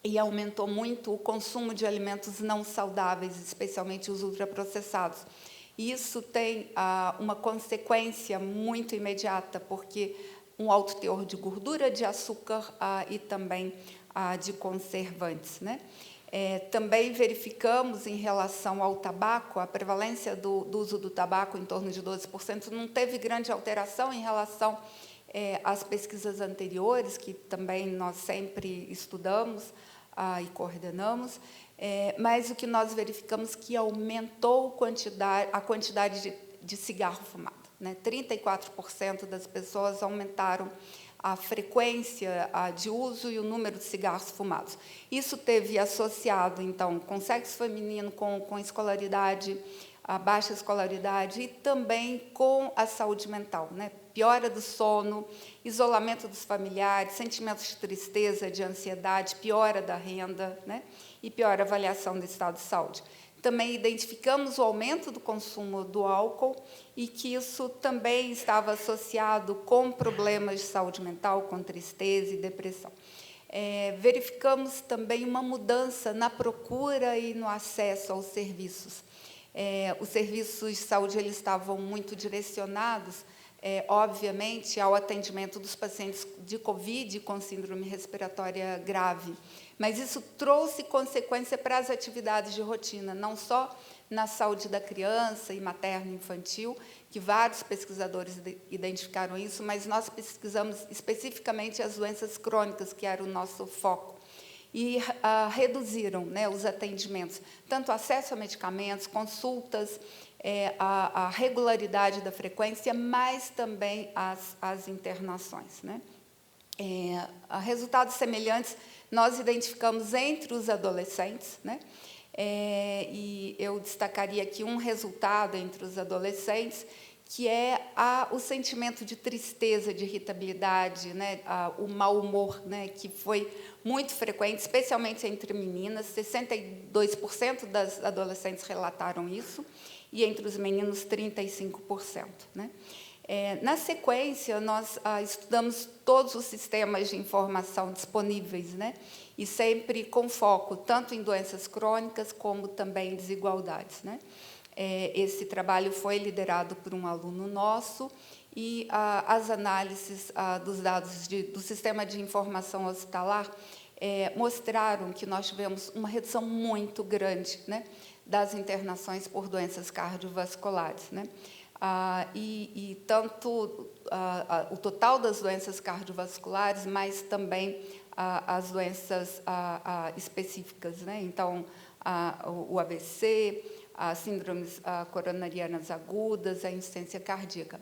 e aumentou muito o consumo de alimentos não saudáveis, especialmente os ultraprocessados. Isso tem uma consequência muito imediata, porque um alto teor de gordura, de açúcar e também de conservantes, né? Também verificamos, em relação ao tabaco, a prevalência do uso do tabaco em torno de 12%, não teve grande alteração em relação às pesquisas anteriores, que também nós sempre estudamos e coordenamos, mas o que nós verificamos que aumentou a quantidade de cigarro fumado, né? 34% das pessoas aumentaram a frequência de uso e o número de cigarros fumados. Isso teve associado, então, com sexo feminino, com escolaridade, a baixa escolaridade, e também com a saúde mental, né? Piora do sono, isolamento dos familiares, sentimentos de tristeza, de ansiedade, piora da renda, né? E pior avaliação do estado de saúde. Também identificamos o aumento do consumo do álcool e que isso também estava associado com problemas de saúde mental, com tristeza e depressão. Verificamos também uma mudança na procura e no acesso aos serviços. Os serviços de saúde, eles estavam muito direcionados, obviamente, ao atendimento dos pacientes de Covid com síndrome respiratória grave, mas isso trouxe consequência para as atividades de rotina, não só na saúde da criança e materno-infantil, que vários pesquisadores identificaram isso, mas nós pesquisamos especificamente as doenças crônicas, que era o nosso foco, e reduziram, né, os atendimentos, tanto acesso a medicamentos, consultas, a regularidade da frequência, mas também as internações, né? Resultados semelhantes nós identificamos entre os adolescentes, né? E eu destacaria aqui um resultado entre os adolescentes, que é o sentimento de tristeza, de irritabilidade, né? O mau humor, né? Que foi muito frequente, especialmente entre meninas. 62% das adolescentes relataram isso, e entre os meninos, 35%. Né? Na sequência, nós estudamos todos os sistemas de informação disponíveis, né? E sempre com foco tanto em doenças crônicas como também em desigualdades, né? Esse trabalho foi liderado por um aluno nosso, e as análises dos dados do sistema de informação hospitalar mostraram que nós tivemos uma redução muito grande, né, das internações por doenças cardiovasculares, né? E tanto o total das doenças cardiovasculares, mas também as doenças específicas, né? Então, o AVC, as síndromes coronarianas agudas, a insuficiência cardíaca.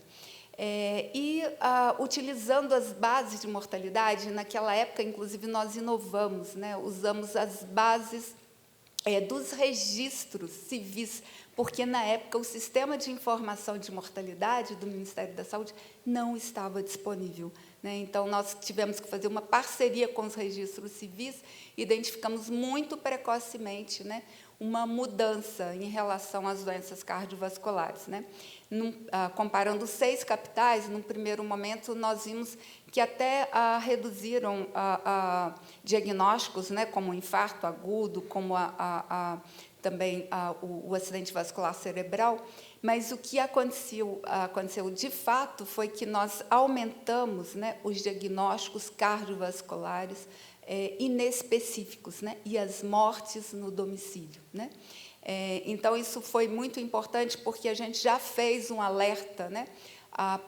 Utilizando as bases de mortalidade, naquela época, inclusive, nós inovamos, né? Usamos as bases dos registros civis, porque, na época, o sistema de informação de mortalidade do Ministério da Saúde não estava disponível. né? Então, nós tivemos que fazer uma parceria com os registros civis, identificamos muito precocemente, né, uma mudança em relação às doenças cardiovasculares, né? Comparando 6 capitais, no primeiro momento, nós vimos que até reduziram diagnósticos, né, como o infarto agudo, como também o acidente vascular cerebral, mas o que aconteceu de fato foi que nós aumentamos, né, os diagnósticos cardiovasculares inespecíficos, né, e as mortes no domicílio, né? Então, isso foi muito importante, porque a gente já fez um alerta, né,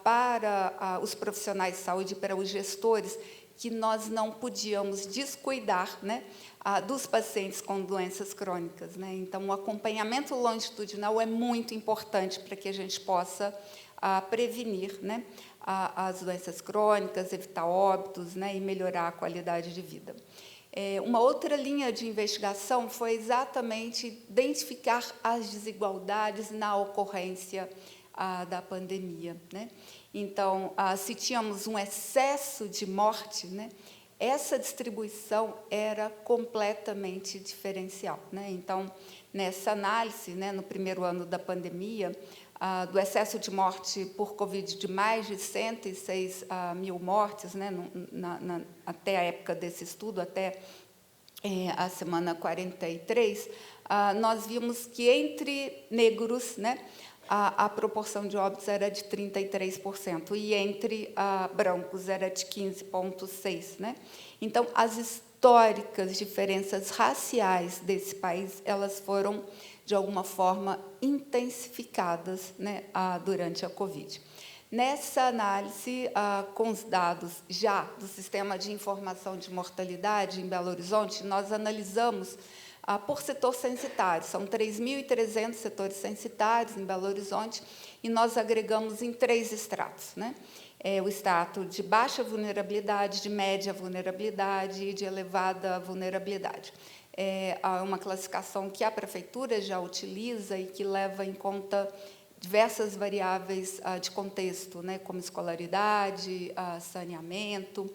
para os profissionais de saúde, para os gestores, que nós não podíamos descuidar, né, dos pacientes com doenças crônicas, né? Então, o acompanhamento longitudinal é muito importante para que a gente possa prevenir, né, as doenças crônicas, evitar óbitos, né, e melhorar a qualidade de vida. Uma outra linha de investigação foi exatamente identificar as desigualdades na ocorrência da pandemia, né? Então, se tínhamos um excesso de morte, né, essa distribuição era completamente diferencial, né? Então, nessa análise, né, no primeiro ano da pandemia, do excesso de morte por Covid de mais de 106 mil mortes, né, até a época desse estudo, até a semana 43, nós vimos que entre negros, né, a proporção de óbitos era de 33%, e entre brancos era de 15,6%. Né? Então, as históricas diferenças raciais desse país, elas foram, de alguma forma, intensificadas, né, durante a Covid. Nessa análise, com os dados já do Sistema de Informação de Mortalidade em Belo Horizonte, nós analisamos por setor censitário. São 3.300 setores censitários em Belo Horizonte, e nós agregamos em 3 estratos, né? O estrato de baixa vulnerabilidade, de média vulnerabilidade e de elevada vulnerabilidade. É uma classificação que a prefeitura já utiliza e que leva em conta diversas variáveis de contexto, né, como escolaridade, saneamento,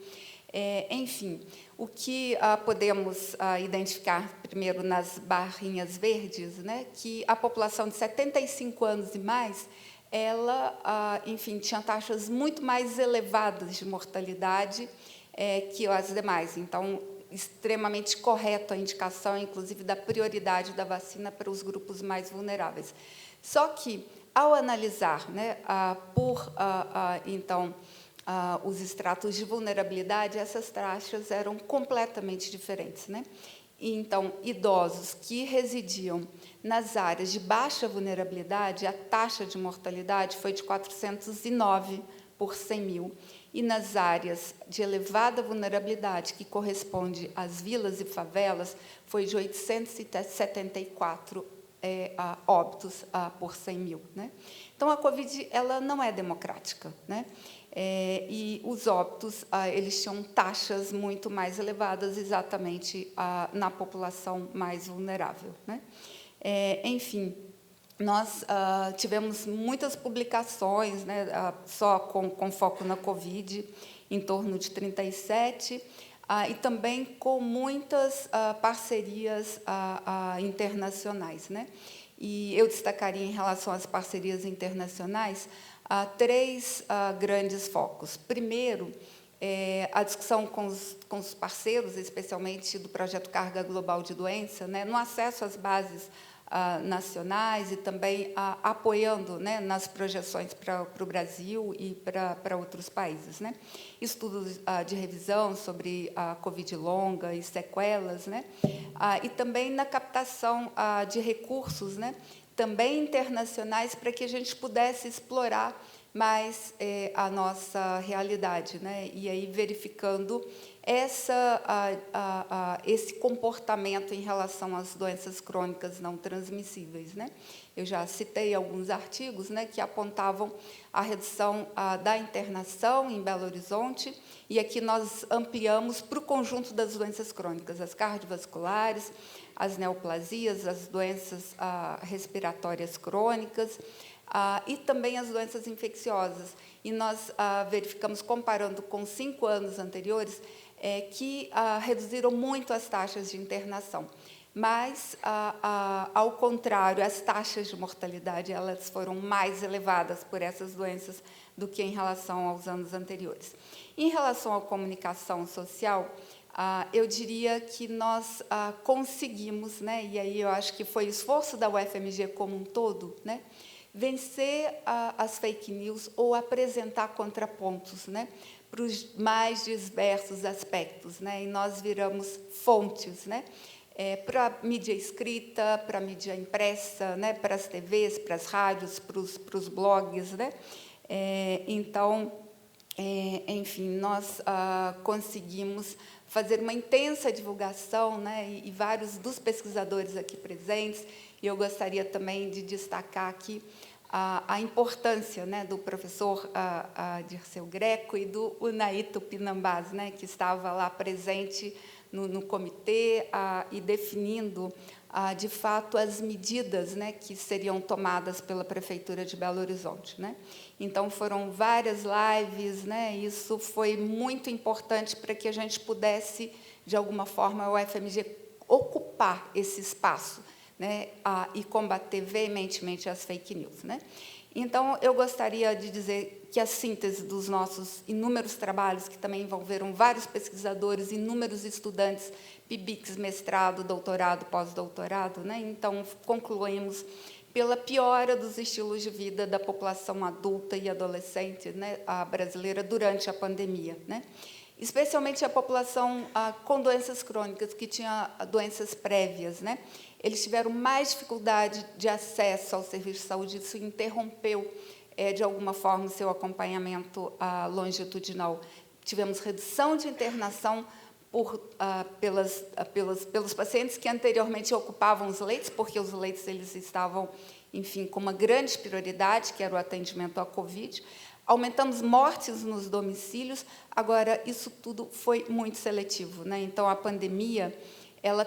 enfim. O que podemos identificar primeiro nas barrinhas verdes, né, que a população de 75 anos e mais, ela, enfim, tinha taxas muito mais elevadas de mortalidade que as demais. Então, extremamente correto a indicação, inclusive, da prioridade da vacina para os grupos mais vulneráveis. Só que, ao analisar, né, então, os estratos de vulnerabilidade, essas taxas eram completamente diferentes, né? Então, idosos que residiam nas áreas de baixa vulnerabilidade, a taxa de mortalidade foi de 409 por 100 mil, e nas áreas de elevada vulnerabilidade, que corresponde às vilas e favelas, foi de 874 óbitos por 100 mil. Né? Então, a Covid ela não é democrática, né? E os óbitos eles tinham taxas muito mais elevadas, exatamente na população mais vulnerável. Né? Enfim, nós tivemos muitas publicações, né, só com foco na Covid, em torno de 37, e também com muitas parcerias internacionais. Né? E eu destacaria, em relação às parcerias internacionais, 3 grandes focos. Primeiro, a discussão com os parceiros, especialmente do Projeto Carga Global de Doença, né, no acesso às bases nacionais e também apoiando, né, nas projeções para o Brasil e para outros países. Né? Estudos de revisão sobre a Covid longa e sequelas, né? E também na captação de recursos, né, também internacionais, para que a gente pudesse explorar mais a nossa realidade, né? E aí verificando esse comportamento em relação às doenças crônicas não transmissíveis. Né? Eu já citei alguns artigos, né, que apontavam a redução da internação em Belo Horizonte, e aqui nós ampliamos para o conjunto das doenças crônicas, as cardiovasculares, as neoplasias, as doenças respiratórias crônicas, e também as doenças infecciosas. E nós verificamos, comparando com 5 anos anteriores, que reduziram muito as taxas de internação. Mas, ao contrário, as taxas de mortalidade elas foram mais elevadas por essas doenças do que em relação aos anos anteriores. Em relação à comunicação social, eu diria que nós conseguimos, né, e aí eu acho que foi esforço da UFMG como um todo, né, vencer as fake news ou apresentar contrapontos, né, para os mais diversos aspectos, né, e nós viramos fontes, né, para a mídia escrita, para a mídia impressa, né, para as TVs, para as rádios, para os blogs, né. Então, enfim, nós conseguimos fazer uma intensa divulgação, né, e vários dos pesquisadores aqui presentes, e eu gostaria também de destacar aqui a importância, né, do professor Dirceu Greco e do Unai Tupinambás, né, que estava lá presente no comitê e definindo, de fato, as medidas, né, que seriam tomadas pela Prefeitura de Belo Horizonte, né. Então, foram várias lives, né, isso foi muito importante para que a gente pudesse, de alguma forma, a UFMG ocupar esse espaço, né, e combater veementemente as fake news, né. Então, eu gostaria de dizer que a síntese dos nossos inúmeros trabalhos, que também envolveram vários pesquisadores, inúmeros estudantes, PIBICs, mestrado, doutorado, pós-doutorado, né, então, concluímos pela piora dos estilos de vida da população adulta e adolescente, né, brasileira durante a pandemia, né? Especialmente a população com doenças crônicas, que tinha doenças prévias, né? Eles tiveram mais dificuldade de acesso ao serviço de saúde, isso interrompeu, de alguma forma, o seu acompanhamento longitudinal. Tivemos redução de internação pelos pacientes que anteriormente ocupavam os leitos, porque os leitos eles estavam, enfim, com uma grande prioridade, que era o atendimento à Covid. Aumentamos mortes nos domicílios, agora, isso tudo foi muito seletivo, né? Então, a pandemia ela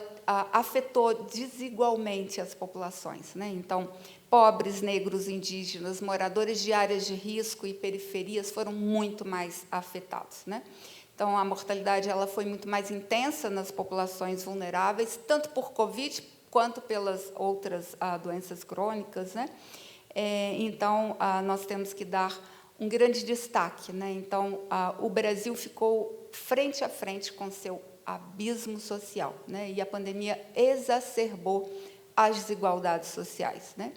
afetou desigualmente as populações, né? Então, pobres, negros, indígenas, moradores de áreas de risco e periferias foram muito mais afetados, né? Então, a mortalidade ela foi muito mais intensa nas populações vulneráveis, tanto por Covid quanto pelas outras doenças crônicas, né? Então, nós temos que dar um grande destaque, né? Então, o Brasil ficou frente a frente com seu abismo social, né? E a pandemia exacerbou as desigualdades sociais, né?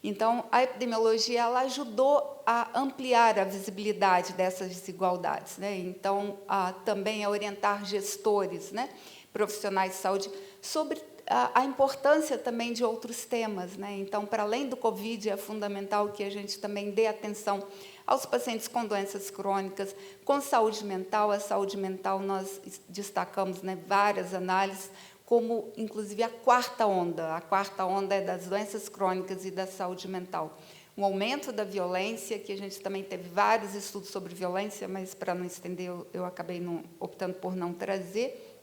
Então, a epidemiologia ela ajudou a ampliar a visibilidade dessas desigualdades, né? Então, também a orientar gestores, né, profissionais de saúde, sobre a importância também de outros temas, né? Então, para além do Covid, é fundamental que a gente também dê atenção aos pacientes com doenças crônicas, com saúde mental. A saúde mental, nós destacamos, né, várias análises, como, inclusive, a quarta onda. A quarta onda é das doenças crônicas e da saúde mental. Um aumento da violência, que a gente também teve vários estudos sobre violência, mas, para não estender, eu acabei optando por não trazer,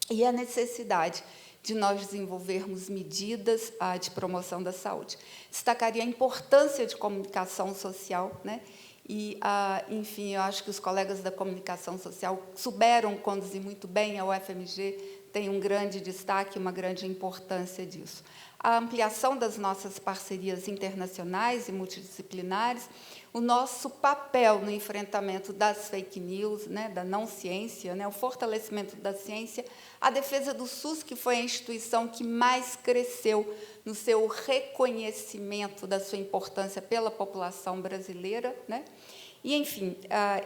e a necessidade de nós desenvolvermos medidas de promoção da saúde. Destacaria a importância de comunicação social, né? E, enfim, eu acho que os colegas da comunicação social souberam conduzir muito bem. A UFMG tem um grande destaque, uma grande importância disso. A ampliação das nossas parcerias internacionais e multidisciplinares, o nosso papel no enfrentamento das fake news, né, da não-ciência, né, o fortalecimento da ciência, a defesa do SUS, que foi a instituição que mais cresceu no seu reconhecimento da sua importância pela população brasileira, né? E, enfim,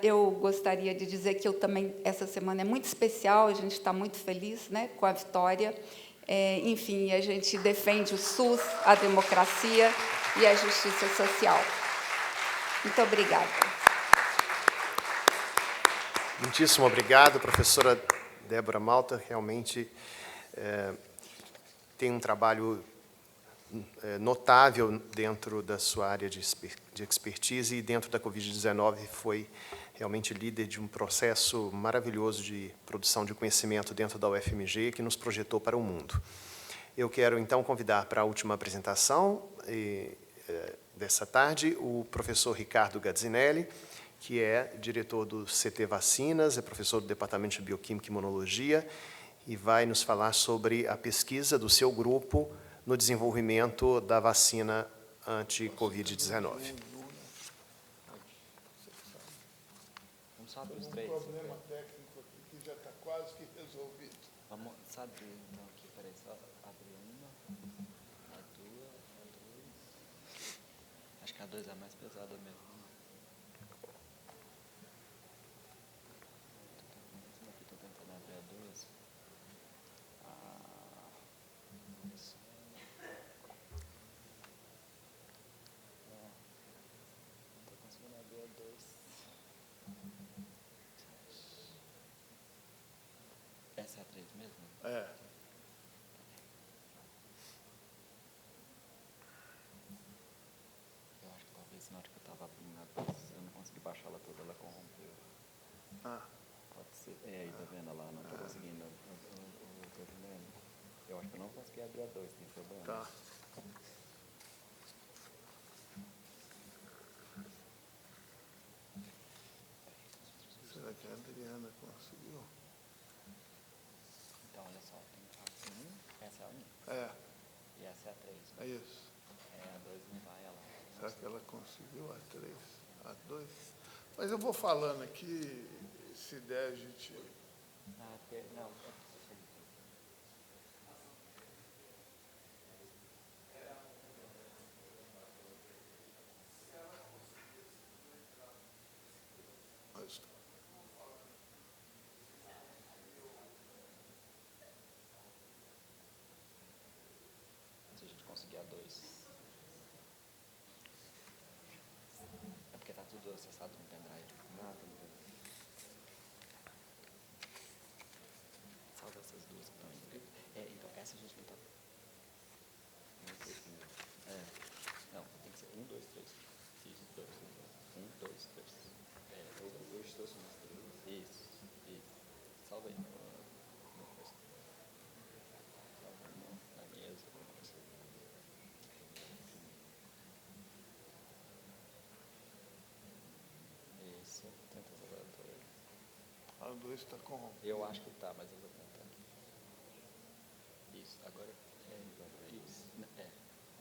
eu gostaria de dizer que eu também, essa semana é muito especial, a gente está muito feliz, né, com a vitória. Enfim, a gente defende o SUS, a democracia e a justiça social. Muito obrigada. Muitíssimo obrigado, professora Débora Malta. Realmente tem um trabalho notável dentro da sua área de expertise, e dentro da Covid-19 foi realmente líder de um processo maravilhoso de produção de conhecimento dentro da UFMG, que nos projetou para o mundo. Eu quero, então, convidar para a última apresentação dessa tarde o professor Ricardo Gazzinelli, que é diretor do CT Vacinas, é professor do Departamento de Bioquímica e Imunologia, e vai nos falar sobre a pesquisa do seu grupo no desenvolvimento da vacina anti-Covid-19. Os três. Problema técnico aqui que já está quase que resolvido. Vamos, sabe, então, aqui, peraí, só abrir uma, a duas. Acho que a 2 é a mais pesada mesmo. Estou tentando abrir a 2. Isso. Não estou conseguindo abrir a 2. Essa é a 3 mesmo? É. Eu acho que talvez na hora que eu estava abrindo a 2, eu não consegui baixar ela toda, ela corrompeu. Pode ser. Aí, tá vendo lá? Não estou conseguindo. Eu acho que eu não consegui abrir a 2, tem problema. Tá. Será que a Adriana conseguiu? Então, olha só, tem a 1, essa é a 1, É, e essa é a 3. é isso. A 2 não vai, ela. Será que ela conseguiu a 3, a 2? Mas eu vou falando aqui, se der a gente... Ah, porque, não. Mas, Se a gente conseguir a 2. É porque tá tudo acessado no pendrive. Nada, não. Salva essas duas que estão aí. Então essa a gente não tá. Não, tem que ser 1, 2, 3. Isso, 2. 1, 2, 3. Hoje trouxe umas 3. Isso. Salva aí. Na mesa. Isso, tenta salvar a 2. a 2 está corrompida. Eu acho que tá, mas eu vou tentar. Isso, agora isso.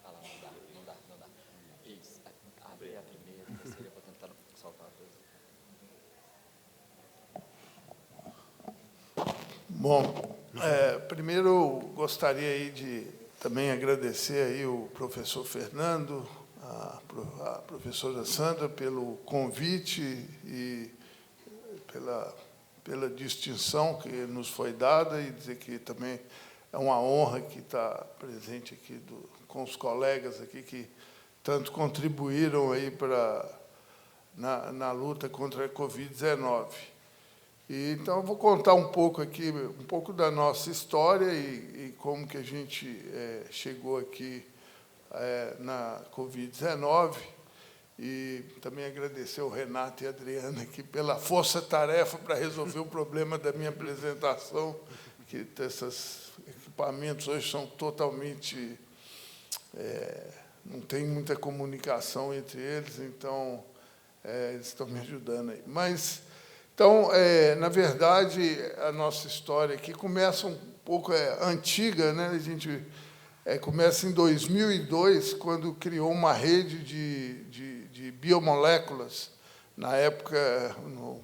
Ah lá, não dá. Isso, abre a primeira, a terceira, eu vou tentar salvar a 2. Bom, primeiro eu gostaria aí de também agradecer aí o professor Fernando, a professora Sandra pelo convite e pela distinção que nos foi dada e dizer que também é uma honra que está presente aqui com os colegas aqui que tanto contribuíram aí na luta contra a Covid-19. Então, eu vou contar um pouco aqui, um pouco da nossa história e como que a gente chegou aqui na Covid-19. E também agradecer ao Renato e a Adriana aqui pela força-tarefa para resolver o problema da minha apresentação, que esses equipamentos hoje são totalmente... não tem muita comunicação entre eles, então eles estão me ajudando aí. Então, na verdade, a nossa história aqui começa um pouco antiga, né? A gente começa em 2002, quando criou uma rede de biomoléculas. Na época,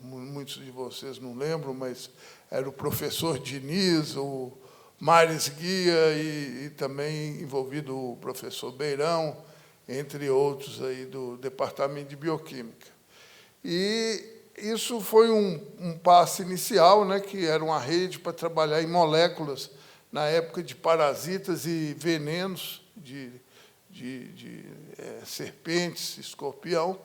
muitos de vocês não lembram, mas era o professor Diniz, o Mares Guia e também envolvido o professor Beirão, entre outros aí do Departamento de Bioquímica. E isso foi um passo inicial, né, que era uma rede para trabalhar em moléculas, na época de parasitas e venenos de serpentes, escorpião,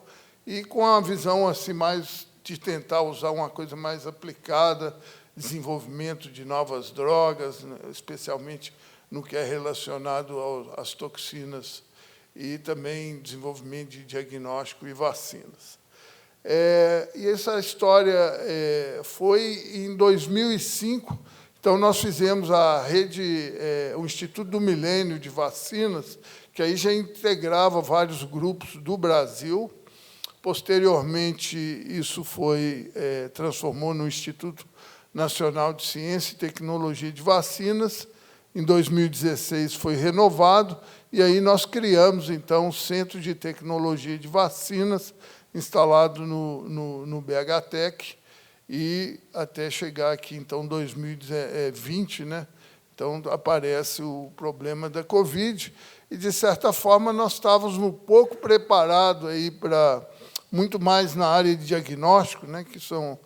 e com a visão assim, mais de tentar usar uma coisa mais aplicada, desenvolvimento de novas drogas, especialmente no que é relacionado às toxinas, e também desenvolvimento de diagnóstico e vacinas. E essa história foi em 2005. Então, nós fizemos a rede, o Instituto do Milênio de Vacinas, que aí já integrava vários grupos do Brasil. Posteriormente, isso transformou no Instituto Nacional de Ciência e Tecnologia de Vacinas. Em 2016 foi renovado, e aí nós criamos, então, o Centro de Tecnologia de Vacinas, instalado no BHTEC, e até chegar aqui, então, 2020, né? Então, aparece o problema da Covid, e, de certa forma, nós estávamos um pouco preparados aí para muito mais na área de diagnóstico, né, que são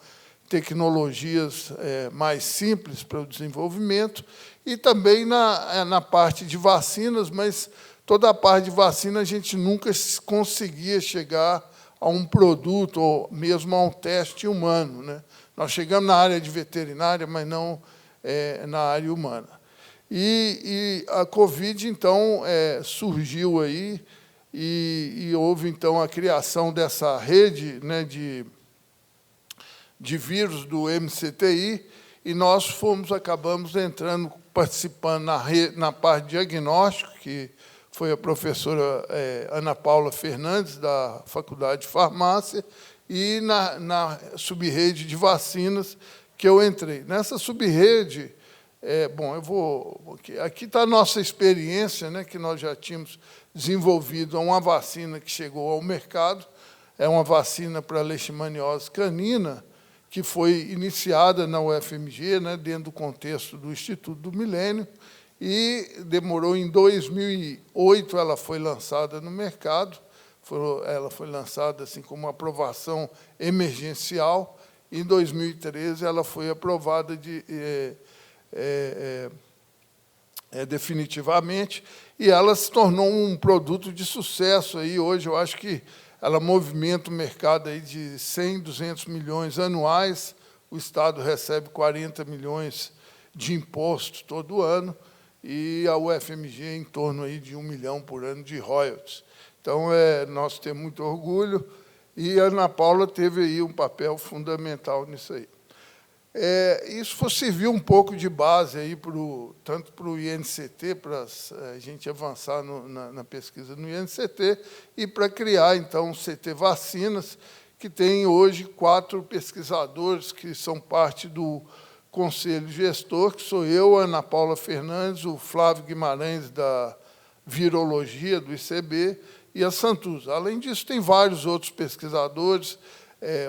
tecnologias mais simples para o desenvolvimento, e também na parte de vacinas, mas toda a parte de vacina a gente nunca conseguia chegar a um produto, ou mesmo a um teste humano, né? Nós chegamos na área de veterinária, mas não na área humana. E a Covid, então, surgiu aí, e houve, então, a criação dessa rede, né, de vírus do MCTI, e nós acabamos entrando, participando na parte de diagnóstico, que foi a professora Ana Paula Fernandes, da Faculdade de Farmácia, e na subrede de vacinas que eu entrei. Nessa subrede, aqui está a nossa experiência, né, que nós já tínhamos desenvolvido uma vacina que chegou ao mercado, é uma vacina para leishmaniose canina, que foi iniciada na UFMG, né, dentro do contexto do Instituto do Milênio, e demorou, em 2008, ela foi lançada no mercado, ela foi lançada assim, como uma aprovação emergencial, e, em 2013, ela foi aprovada definitivamente, e ela se tornou um produto de sucesso. Aí, hoje, eu acho que ela movimenta o mercado aí de 100, 200 milhões anuais, o Estado recebe 40 milhões de imposto todo ano, e a UFMG em torno aí de 1 milhão por ano de royalties. Então, nós temos muito orgulho, e a Ana Paula teve aí um papel fundamental nisso aí. Isso serviu um pouco de base aí tanto para o INCT, para a gente avançar na pesquisa no INCT, e para criar, então, o CT Vacinas, que tem hoje 4 pesquisadores que são parte do conselho gestor, que sou eu, a Ana Paula Fernandes, o Flávio Guimarães, da Virologia, do ICB, e a Santuza. Além disso, tem vários outros pesquisadores.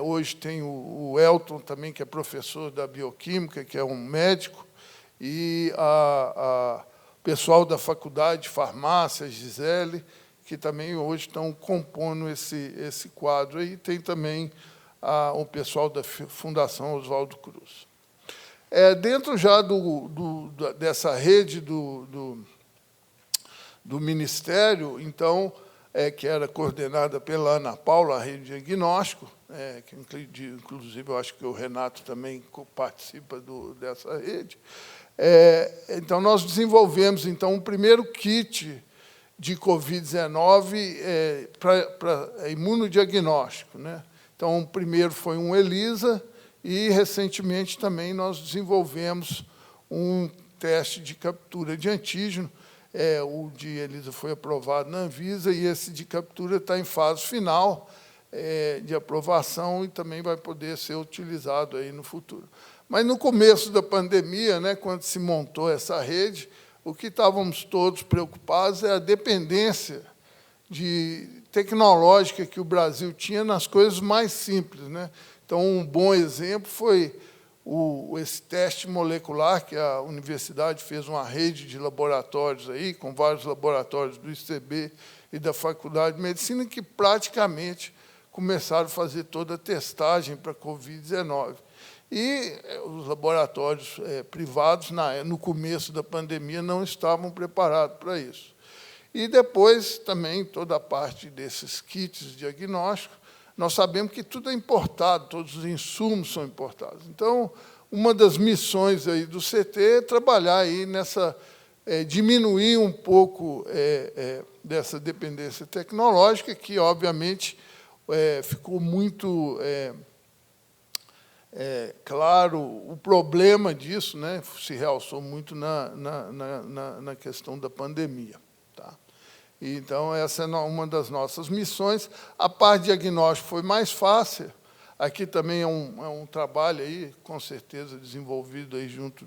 Hoje tem o Elton também, que é professor da Bioquímica, que é um médico, e o pessoal da Faculdade de Farmácia, Gisele, que também hoje estão compondo esse quadro. E tem também o pessoal da Fundação Oswaldo Cruz. Dentro já dessa rede do Ministério, então, que era coordenada pela Ana Paula, a rede de diagnóstico, que, inclusive, eu acho que o Renato também participa dessa rede. Então, nós desenvolvemos, então, o primeiro kit de Covid-19 para imunodiagnóstico, né? Então, o primeiro foi um ELISA, e, recentemente, também nós desenvolvemos um teste de captura de antígeno. O de ELISA foi aprovado na Anvisa, e esse de captura está em fase final de aprovação, e também vai poder ser utilizado aí no futuro. Mas, no começo da pandemia, né, quando se montou essa rede, o que estávamos todos preocupados é a dependência tecnológica que o Brasil tinha nas coisas mais simples, né? Então, um bom exemplo foi esse teste molecular, que a universidade fez uma rede de laboratórios, aí, com vários laboratórios do ICB e da Faculdade de Medicina, que praticamente começaram a fazer toda a testagem para a Covid-19. E os laboratórios privados, no começo da pandemia, não estavam preparados para isso. E depois, também, toda a parte desses kits de diagnóstico, nós sabemos que tudo é importado, todos os insumos são importados. Então, uma das missões aí do CT é trabalhar aí diminuir um pouco dessa dependência tecnológica, que, obviamente, ficou muito claro o problema disso, né? Se realçou muito na questão da pandemia. Tá? Então, essa é uma das nossas missões. A parte diagnóstica foi mais fácil. Aqui também é um trabalho, aí, com certeza, desenvolvido aí junto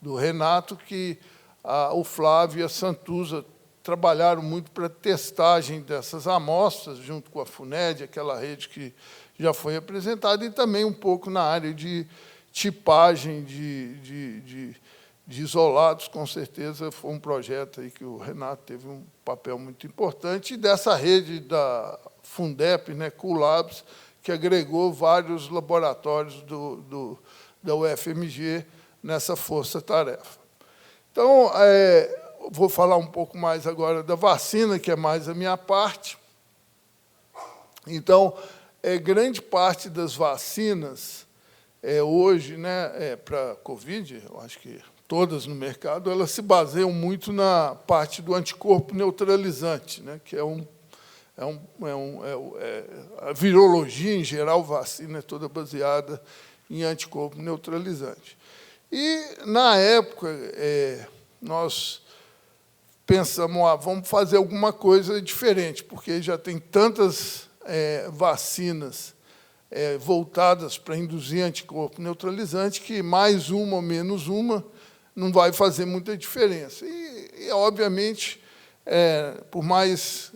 do Renato, que o Flávio e a Santuza trabalharam muito para a testagem dessas amostras, junto com a FUNED, aquela rede que já foi apresentada, e também um pouco na área de tipagem de isolados, com certeza, foi um projeto aí que o Renato teve um papel muito importante, e dessa rede da Fundep, né, Coolabs, que agregou vários laboratórios da UFMG nessa força-tarefa. Então, vou falar um pouco mais agora da vacina, que é mais a minha parte. Então, grande parte das vacinas, hoje, né, para a Covid, eu acho que todas no mercado, elas se baseiam muito na parte do anticorpo neutralizante, né, que a virologia, em geral, vacina é toda baseada em anticorpo neutralizante. E, na época, nós pensamos, vamos fazer alguma coisa diferente, porque já tem tantas vacinas voltadas para induzir anticorpo neutralizante que mais uma ou menos uma não vai fazer muita diferença. E obviamente, por mais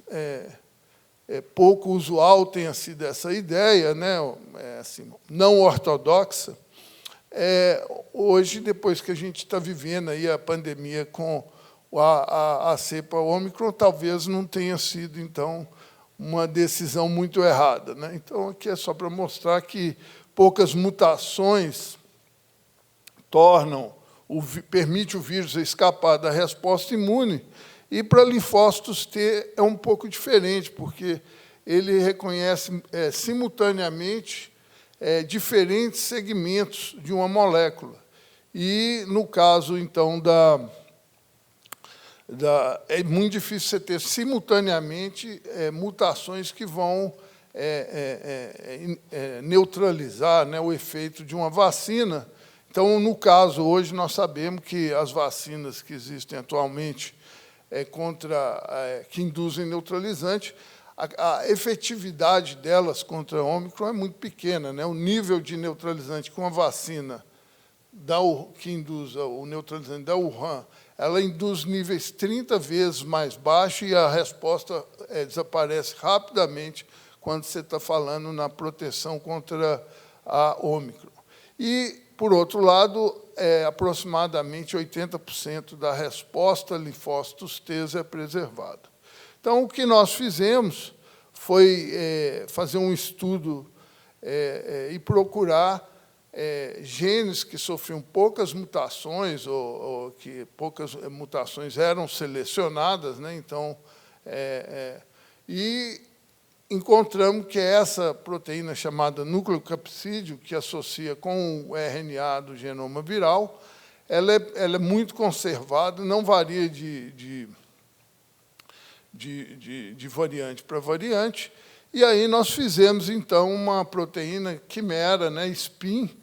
pouco usual tenha sido essa ideia, né, assim, não ortodoxa, hoje, depois que a gente está vivendo aí a pandemia com a cepa Ômicron, talvez não tenha sido, então, uma decisão muito errada, né? Então, aqui é só para mostrar que poucas mutações permite o vírus escapar da resposta imune, e para linfócitos T é um pouco diferente, porque ele reconhece simultaneamente diferentes segmentos de uma molécula. E, no caso, então, é muito difícil você ter simultaneamente mutações que vão neutralizar, né, o efeito de uma vacina. Então, no caso, hoje, nós sabemos que as vacinas que existem atualmente que induzem neutralizante, a efetividade delas contra a Ômicron é muito pequena, né? O nível de neutralizante com a vacina que induz o neutralizante da Wuhan, ela induz níveis 30 vezes mais baixos e a resposta desaparece rapidamente quando você está falando na proteção contra a Ômicron. E, por outro lado, aproximadamente 80% da resposta a linfócitos T é preservada. Então, o que nós fizemos foi fazer um estudo e procurar genes que sofriam poucas mutações, ou que poucas mutações eram selecionadas, né? Então, e encontramos que essa proteína chamada nucleocapsídeo, que associa com o RNA do genoma viral, ela é muito conservada, não varia de variante para variante. E aí nós fizemos, então, uma proteína quimera, né, SPIN,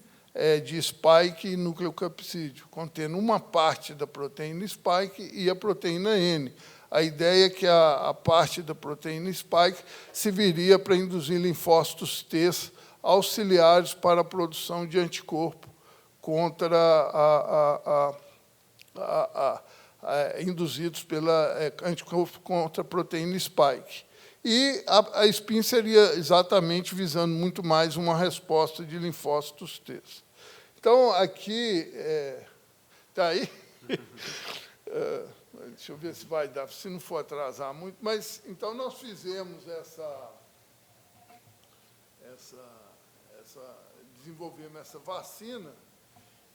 de spike e nucleocapsídeo, contendo uma parte da proteína spike e a proteína N. A ideia é que a parte da proteína spike serviria para induzir linfócitos T auxiliares para a produção de anticorpo induzidos pela anticorpo contra a proteína spike. E a SPIN seria exatamente visando muito mais uma resposta de linfócitos T. Então, aqui... Está aí? Deixa eu ver se vai dar, se não for atrasar muito. Mas, então, nós fizemos desenvolvemos essa vacina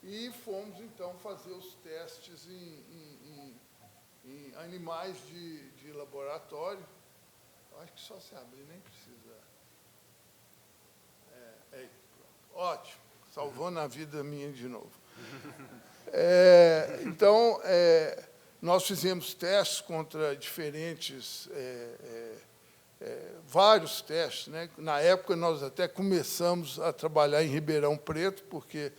e fomos, então, fazer os testes em animais de laboratório. Acho que só se abrir, nem precisa. Ótimo, salvou na vida minha de novo. Então, nós fizemos testes contra vários testes, né? Na época, nós até começamos a trabalhar em Ribeirão Preto, porque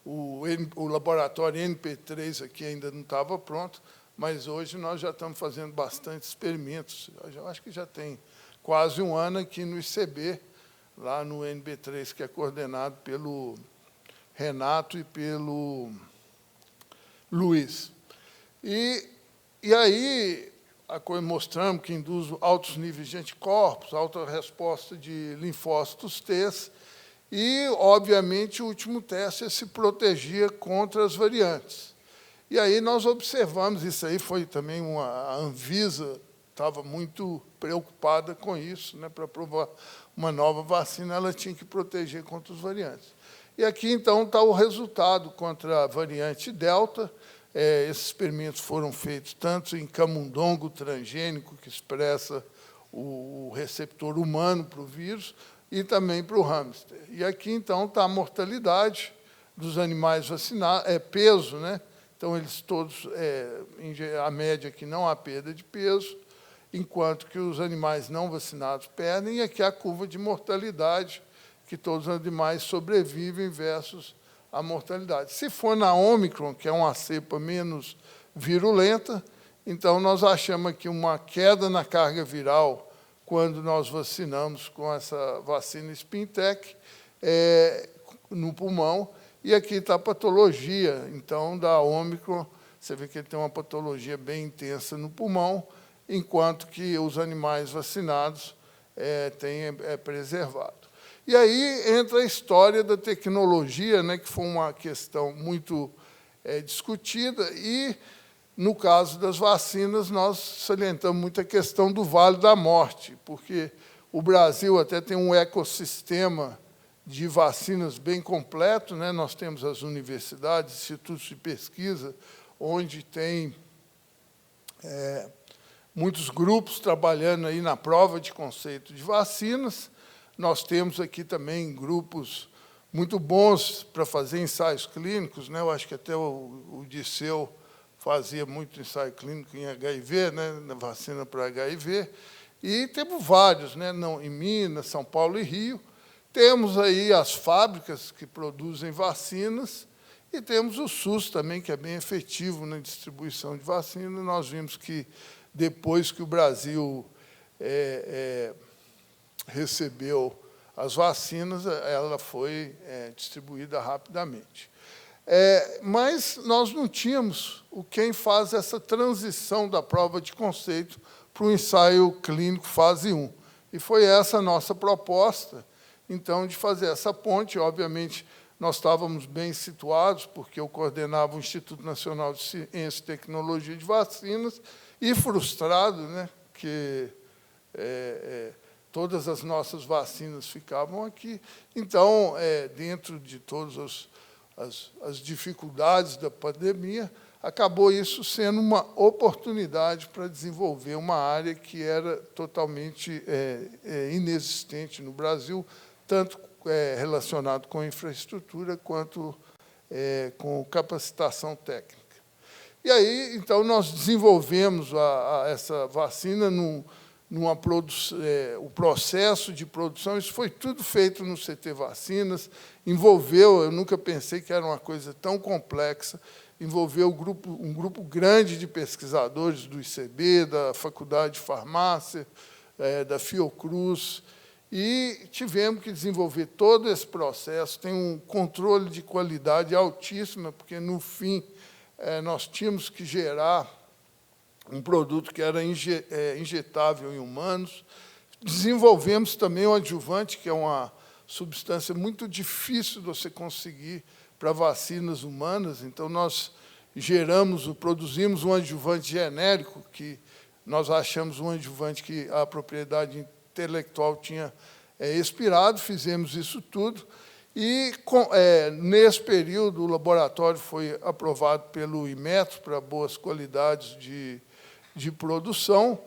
o laboratório NP3 aqui ainda não estava pronto, mas hoje nós já estamos fazendo bastante experimentos. Eu acho que já tem quase um ano aqui no ICB, lá no NB3, que é coordenado pelo Renato e pelo Luiz. E aí, mostramos que induz altos níveis de anticorpos, alta resposta de linfócitos T, e, obviamente, o último teste é se proteger contra as variantes. E aí nós observamos, isso aí foi também a Anvisa estava muito preocupada com isso, né, para aprovar uma nova vacina, ela tinha que proteger contra os variantes. E aqui, então, está o resultado contra a variante Delta. Esses experimentos foram feitos tanto em camundongo transgênico, que expressa o receptor humano para o vírus, e também para o hamster. E aqui, então, está a mortalidade dos animais vacinados, peso, né? Então, eles todos, a média aqui não há perda de peso, enquanto que os animais não vacinados perdem, e aqui a curva de mortalidade, que todos os animais sobrevivem versus a mortalidade. Se for na Ômicron, que é uma cepa menos virulenta, então nós achamos aqui uma queda na carga viral quando nós vacinamos com essa vacina Spintec no pulmão, e aqui está a patologia, então, da Ômicron. Você vê que ele tem uma patologia bem intensa no pulmão, enquanto que os animais vacinados têm preservado. E aí entra a história da tecnologia, né, que foi uma questão muito discutida, e, no caso das vacinas, nós salientamos muito a questão do Vale da Morte, porque o Brasil até tem um ecossistema de vacinas bem completo, né? Nós temos as universidades, institutos de pesquisa, onde tem muitos grupos trabalhando aí na prova de conceito de vacinas. Nós temos aqui também grupos muito bons para fazer ensaios clínicos, né? Eu acho que até o Disseu fazia muito ensaio clínico em HIV, né? Na vacina para HIV, e temos vários, né? Não, em Minas, São Paulo e Rio. Temos aí as fábricas que produzem vacinas, e temos o SUS também, que é bem efetivo na distribuição de vacinas. Nós vimos que, depois que o Brasil recebeu as vacinas, ela foi distribuída rapidamente. Mas nós não tínhamos quem faz essa transição da prova de conceito para o ensaio clínico fase 1. E foi essa a nossa proposta, então, de fazer essa ponte. Obviamente, nós estávamos bem situados, porque eu coordenava o Instituto Nacional de Ciência e Tecnologia de Vacinas, e frustrado, né, que todas as nossas vacinas ficavam aqui. Então, dentro de todas as dificuldades da pandemia, acabou isso sendo uma oportunidade para desenvolver uma área que era totalmente inexistente no Brasil, tanto relacionado com infraestrutura quanto com capacitação técnica. E aí, então, nós desenvolvemos essa vacina o processo de produção. Isso foi tudo feito no CT Vacinas, envolveu, eu nunca pensei que era uma coisa tão complexa, envolveu um grupo grande de pesquisadores do ICB, da Faculdade de Farmácia, da Fiocruz, e tivemos que desenvolver todo esse processo. Tem um controle de qualidade altíssima, porque, no fim, nós tínhamos que gerar um produto que era injetável em humanos. Desenvolvemos também o adjuvante, que é uma substância muito difícil de você conseguir para vacinas humanas. Então, nós produzimos um adjuvante genérico, que nós achamos um adjuvante que a propriedade intelectual tinha expirado, fizemos isso tudo, e, nesse período, o laboratório foi aprovado pelo Inmetro para boas qualidades de produção,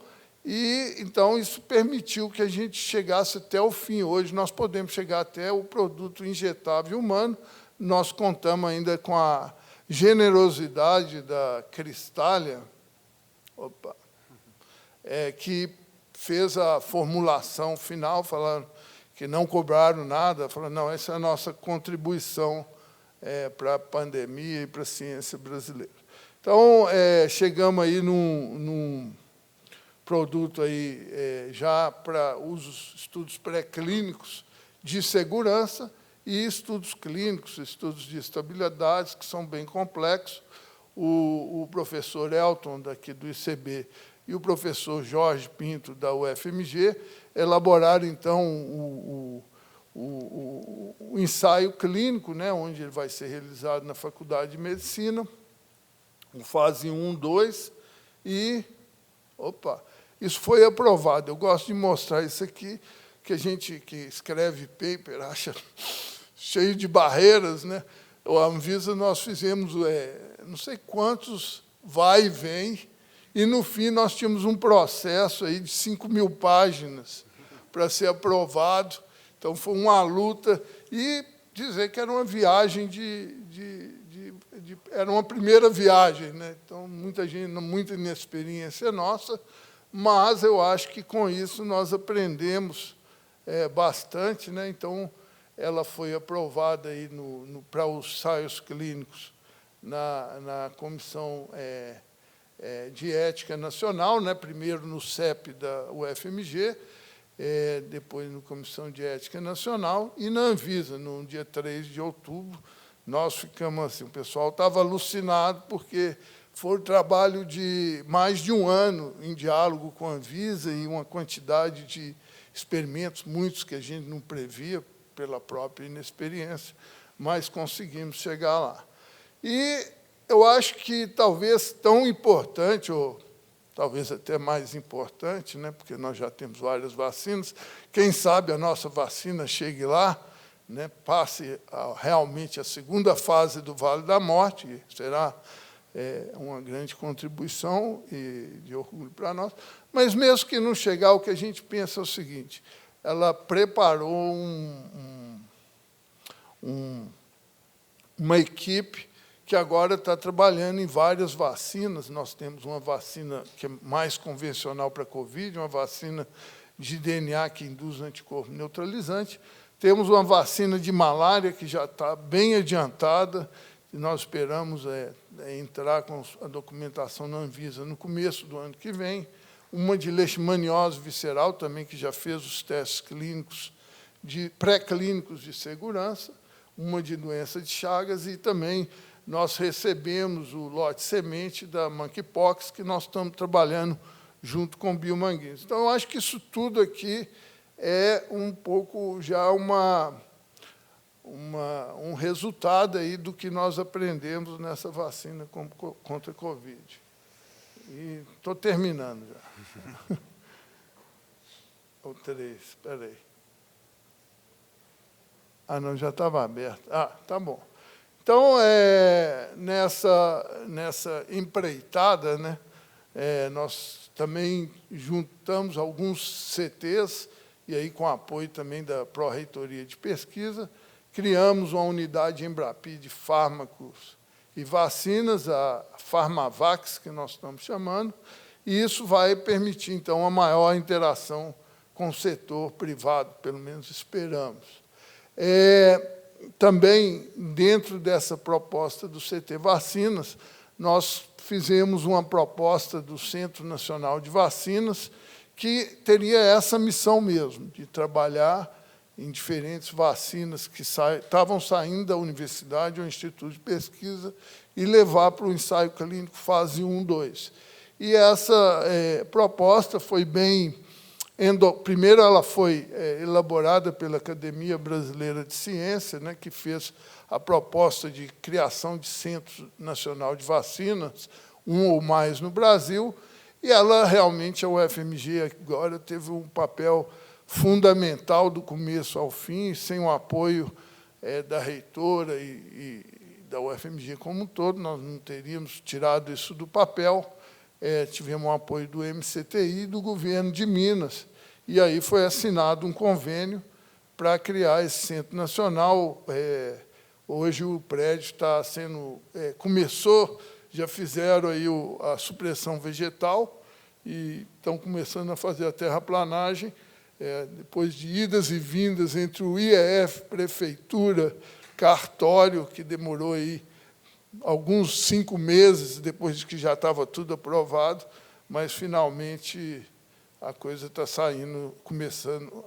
e, então, isso permitiu que a gente chegasse até o fim. Hoje, nós podemos chegar até o produto injetável humano. Nós contamos ainda com a generosidade da Cristália, que fez a formulação final, falando que não cobraram nada, falando, não, essa é a nossa contribuição para a pandemia e para a ciência brasileira. Então, chegamos aí num produto aí, já para estudos pré-clínicos de segurança e estudos clínicos, estudos de estabilidade, que são bem complexos. O professor Elton, daqui do ICB, e o professor Jorge Pinto, da UFMG, elaboraram, então, o ensaio clínico, né, onde ele vai ser realizado na Faculdade de Medicina, o fase 1, 2, e, isso foi aprovado. Eu gosto de mostrar isso aqui, que a gente que escreve paper acha cheio de barreiras, né? A Anvisa, nós fizemos não sei quantos vai e vem, e, no fim, nós tínhamos um processo aí de 5.000 páginas para ser aprovado. Então, foi uma luta, e dizer que era uma viagem era uma primeira viagem, né? Então, muita inexperiência nossa, mas eu acho que, com isso, nós aprendemos bastante, né? Então, ela foi aprovada aí para os ensaios clínicos na Comissão de Ética Nacional, né? Primeiro no CEP da UFMG, depois na Comissão de Ética Nacional, e na Anvisa, no dia 3 de outubro. Nós ficamos assim, o pessoal estava alucinado, porque foi um trabalho de mais de um ano em diálogo com a Anvisa e uma quantidade de experimentos, muitos que a gente não previa pela própria inexperiência, mas conseguimos chegar lá. E eu acho que talvez tão importante, ou talvez até mais importante, né, porque nós já temos várias vacinas, quem sabe a nossa vacina chegue lá, né, passe realmente a segunda fase do Vale da Morte, será uma grande contribuição e de orgulho para nós. Mas, mesmo que não chegar, o que a gente pensa é o seguinte: ela preparou uma equipe que agora está trabalhando em várias vacinas. Nós temos uma vacina que é mais convencional para a Covid, uma vacina de DNA que induz anticorpo neutralizante. Temos uma vacina de malária que já está bem adiantada, e nós esperamos entrar com a documentação na Anvisa no começo do ano que vem. Uma de leishmaniose visceral também, que já fez os testes clínicos, pré-clínicos de segurança. Uma de doença de Chagas, e também nós recebemos o lote semente da monkeypox, que nós estamos trabalhando junto com o Biomanguinhos. Então, eu acho que isso tudo aqui é um pouco já um resultado aí do que nós aprendemos nessa vacina contra a Covid. E estou terminando já. O 3, espera aí. Não, já estava aberto. Tá bom. Então, nessa empreitada, né, nós também juntamos alguns CTs, e aí com apoio também da Pró-Reitoria de Pesquisa, criamos uma unidade Embrapi de fármacos e vacinas, a Farmavax, que nós estamos chamando, e isso vai permitir, então, uma maior interação com o setor privado, pelo menos esperamos. Também, dentro dessa proposta do CT Vacinas, nós fizemos uma proposta do Centro Nacional de Vacinas, que teria essa missão mesmo, de trabalhar em diferentes vacinas que estavam saindo da universidade ou instituto de pesquisa e levar para o ensaio clínico fase 1, 2. E essa proposta foi bem... Primeiro, ela foi elaborada pela Academia Brasileira de Ciência, né, que fez a proposta de criação de Centro Nacional de Vacinas, um ou mais no Brasil, e ela realmente, a UFMG, agora teve um papel fundamental do começo ao fim, sem o apoio da reitora e da UFMG como um todo, nós não teríamos tirado isso do papel. Tivemos o apoio do MCTI e do governo de Minas, e aí foi assinado um convênio para criar esse Centro Nacional. Hoje o prédio está sendo... começou, já fizeram aí a supressão vegetal, e estão começando a fazer a terraplanagem, depois de idas e vindas entre o IEF, prefeitura, cartório, que demorou aí alguns 5 meses depois de que já estava tudo aprovado, mas, finalmente, a coisa está saindo, começando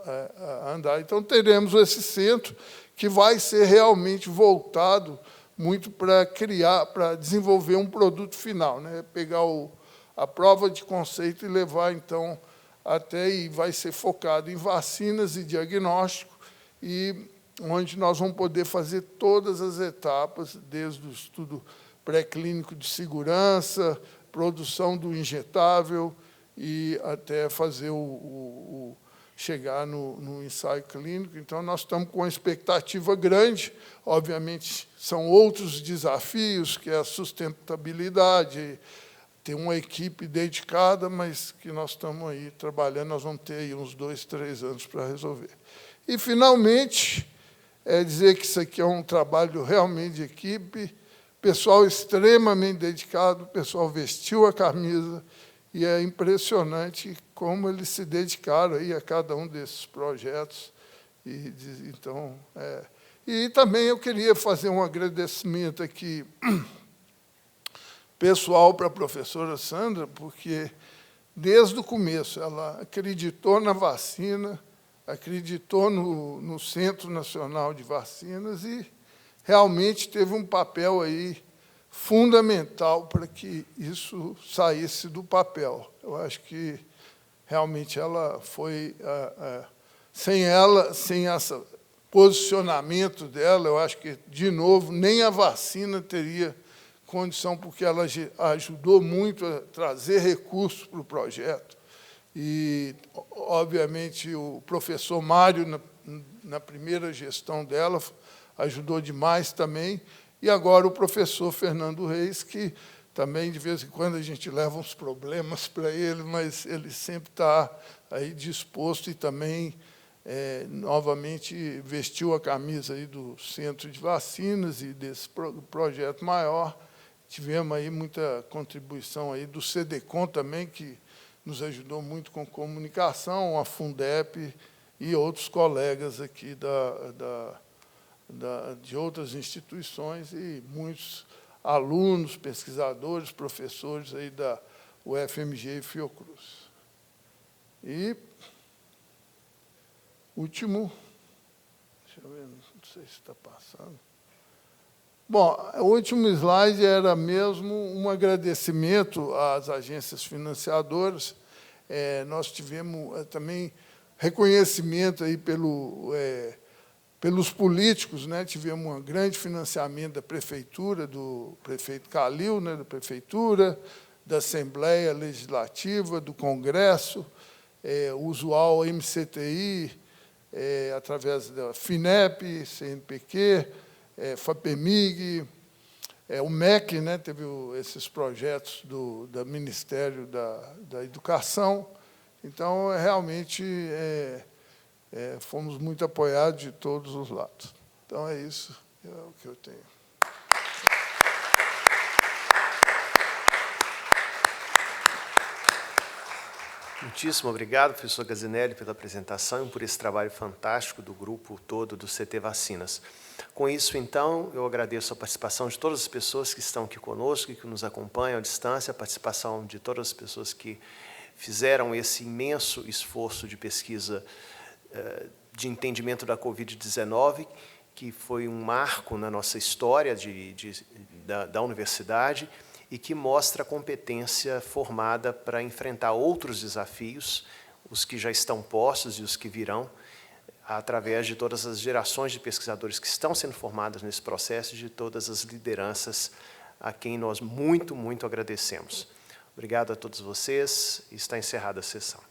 a andar. Então, teremos esse centro que vai ser realmente voltado muito para desenvolver um produto final, né? Pegar a prova de conceito e levar, então, e vai ser focado em vacinas e diagnóstico, e onde nós vamos poder fazer todas as etapas, desde o estudo pré-clínico de segurança, produção do injetável, e até fazer chegar no ensaio clínico. Então, nós estamos com uma expectativa grande. Obviamente, são outros desafios, que é a sustentabilidade, ter uma equipe dedicada, mas que nós estamos aí trabalhando, nós vamos ter aí uns 2, 3 anos para resolver. E, finalmente, dizer que isso aqui é um trabalho realmente de equipe, pessoal extremamente dedicado, o pessoal vestiu a camisa, e é impressionante como eles se dedicaram aí a cada um desses projetos. E também eu queria fazer um agradecimento aqui pessoal para a professora Sandra, porque, desde o começo, ela acreditou na vacina, acreditou no Centro Nacional de Vacinas e realmente teve um papel aí fundamental para que isso saísse do papel. Eu acho que, realmente, ela foi... sem esse posicionamento dela, eu acho que, de novo, nem a vacina teria condição, porque ela ajudou muito a trazer recursos para o projeto. E, obviamente, o professor Mário, na primeira gestão dela, ajudou demais também, e agora o professor Fernando Reis, que também, de vez em quando, a gente leva uns problemas para ele, mas ele sempre está aí disposto e também, novamente, vestiu a camisa aí do Centro de Vacinas e desse projeto maior. Tivemos aí muita contribuição aí do CDCOM também, que nos ajudou muito com comunicação, a Fundep e outros colegas aqui de outras instituições, e muitos alunos, pesquisadores, professores aí da UFMG e Fiocruz. E, último, deixa eu ver, não sei se está passando. Bom, o último slide era mesmo um agradecimento às agências financiadoras. Nós tivemos também reconhecimento aí pelos políticos, né? Tivemos um grande financiamento da Prefeitura, do prefeito Calil, né? Da Prefeitura, da Assembleia Legislativa, do Congresso, o usual MCTI, através da FINEP, CNPq, FAPEMIG, o MEC, né, teve esses projetos do Ministério da Educação. Então, realmente, fomos muito apoiados de todos os lados. Então, é isso o que eu tenho. Muitíssimo obrigado, professor Gazinelli, pela apresentação e por esse trabalho fantástico do grupo todo do CT Vacinas. Com isso, então, eu agradeço a participação de todas as pessoas que estão aqui conosco e que nos acompanham à distância, a participação de todas as pessoas que fizeram esse imenso esforço de pesquisa de entendimento da Covid-19, que foi um marco na nossa história da universidade, e que mostra a competência formada para enfrentar outros desafios, os que já estão postos e os que virão, através de todas as gerações de pesquisadores que estão sendo formadas nesse processo e de todas as lideranças a quem nós muito, muito agradecemos. Obrigado a todos vocês, e está encerrada a sessão.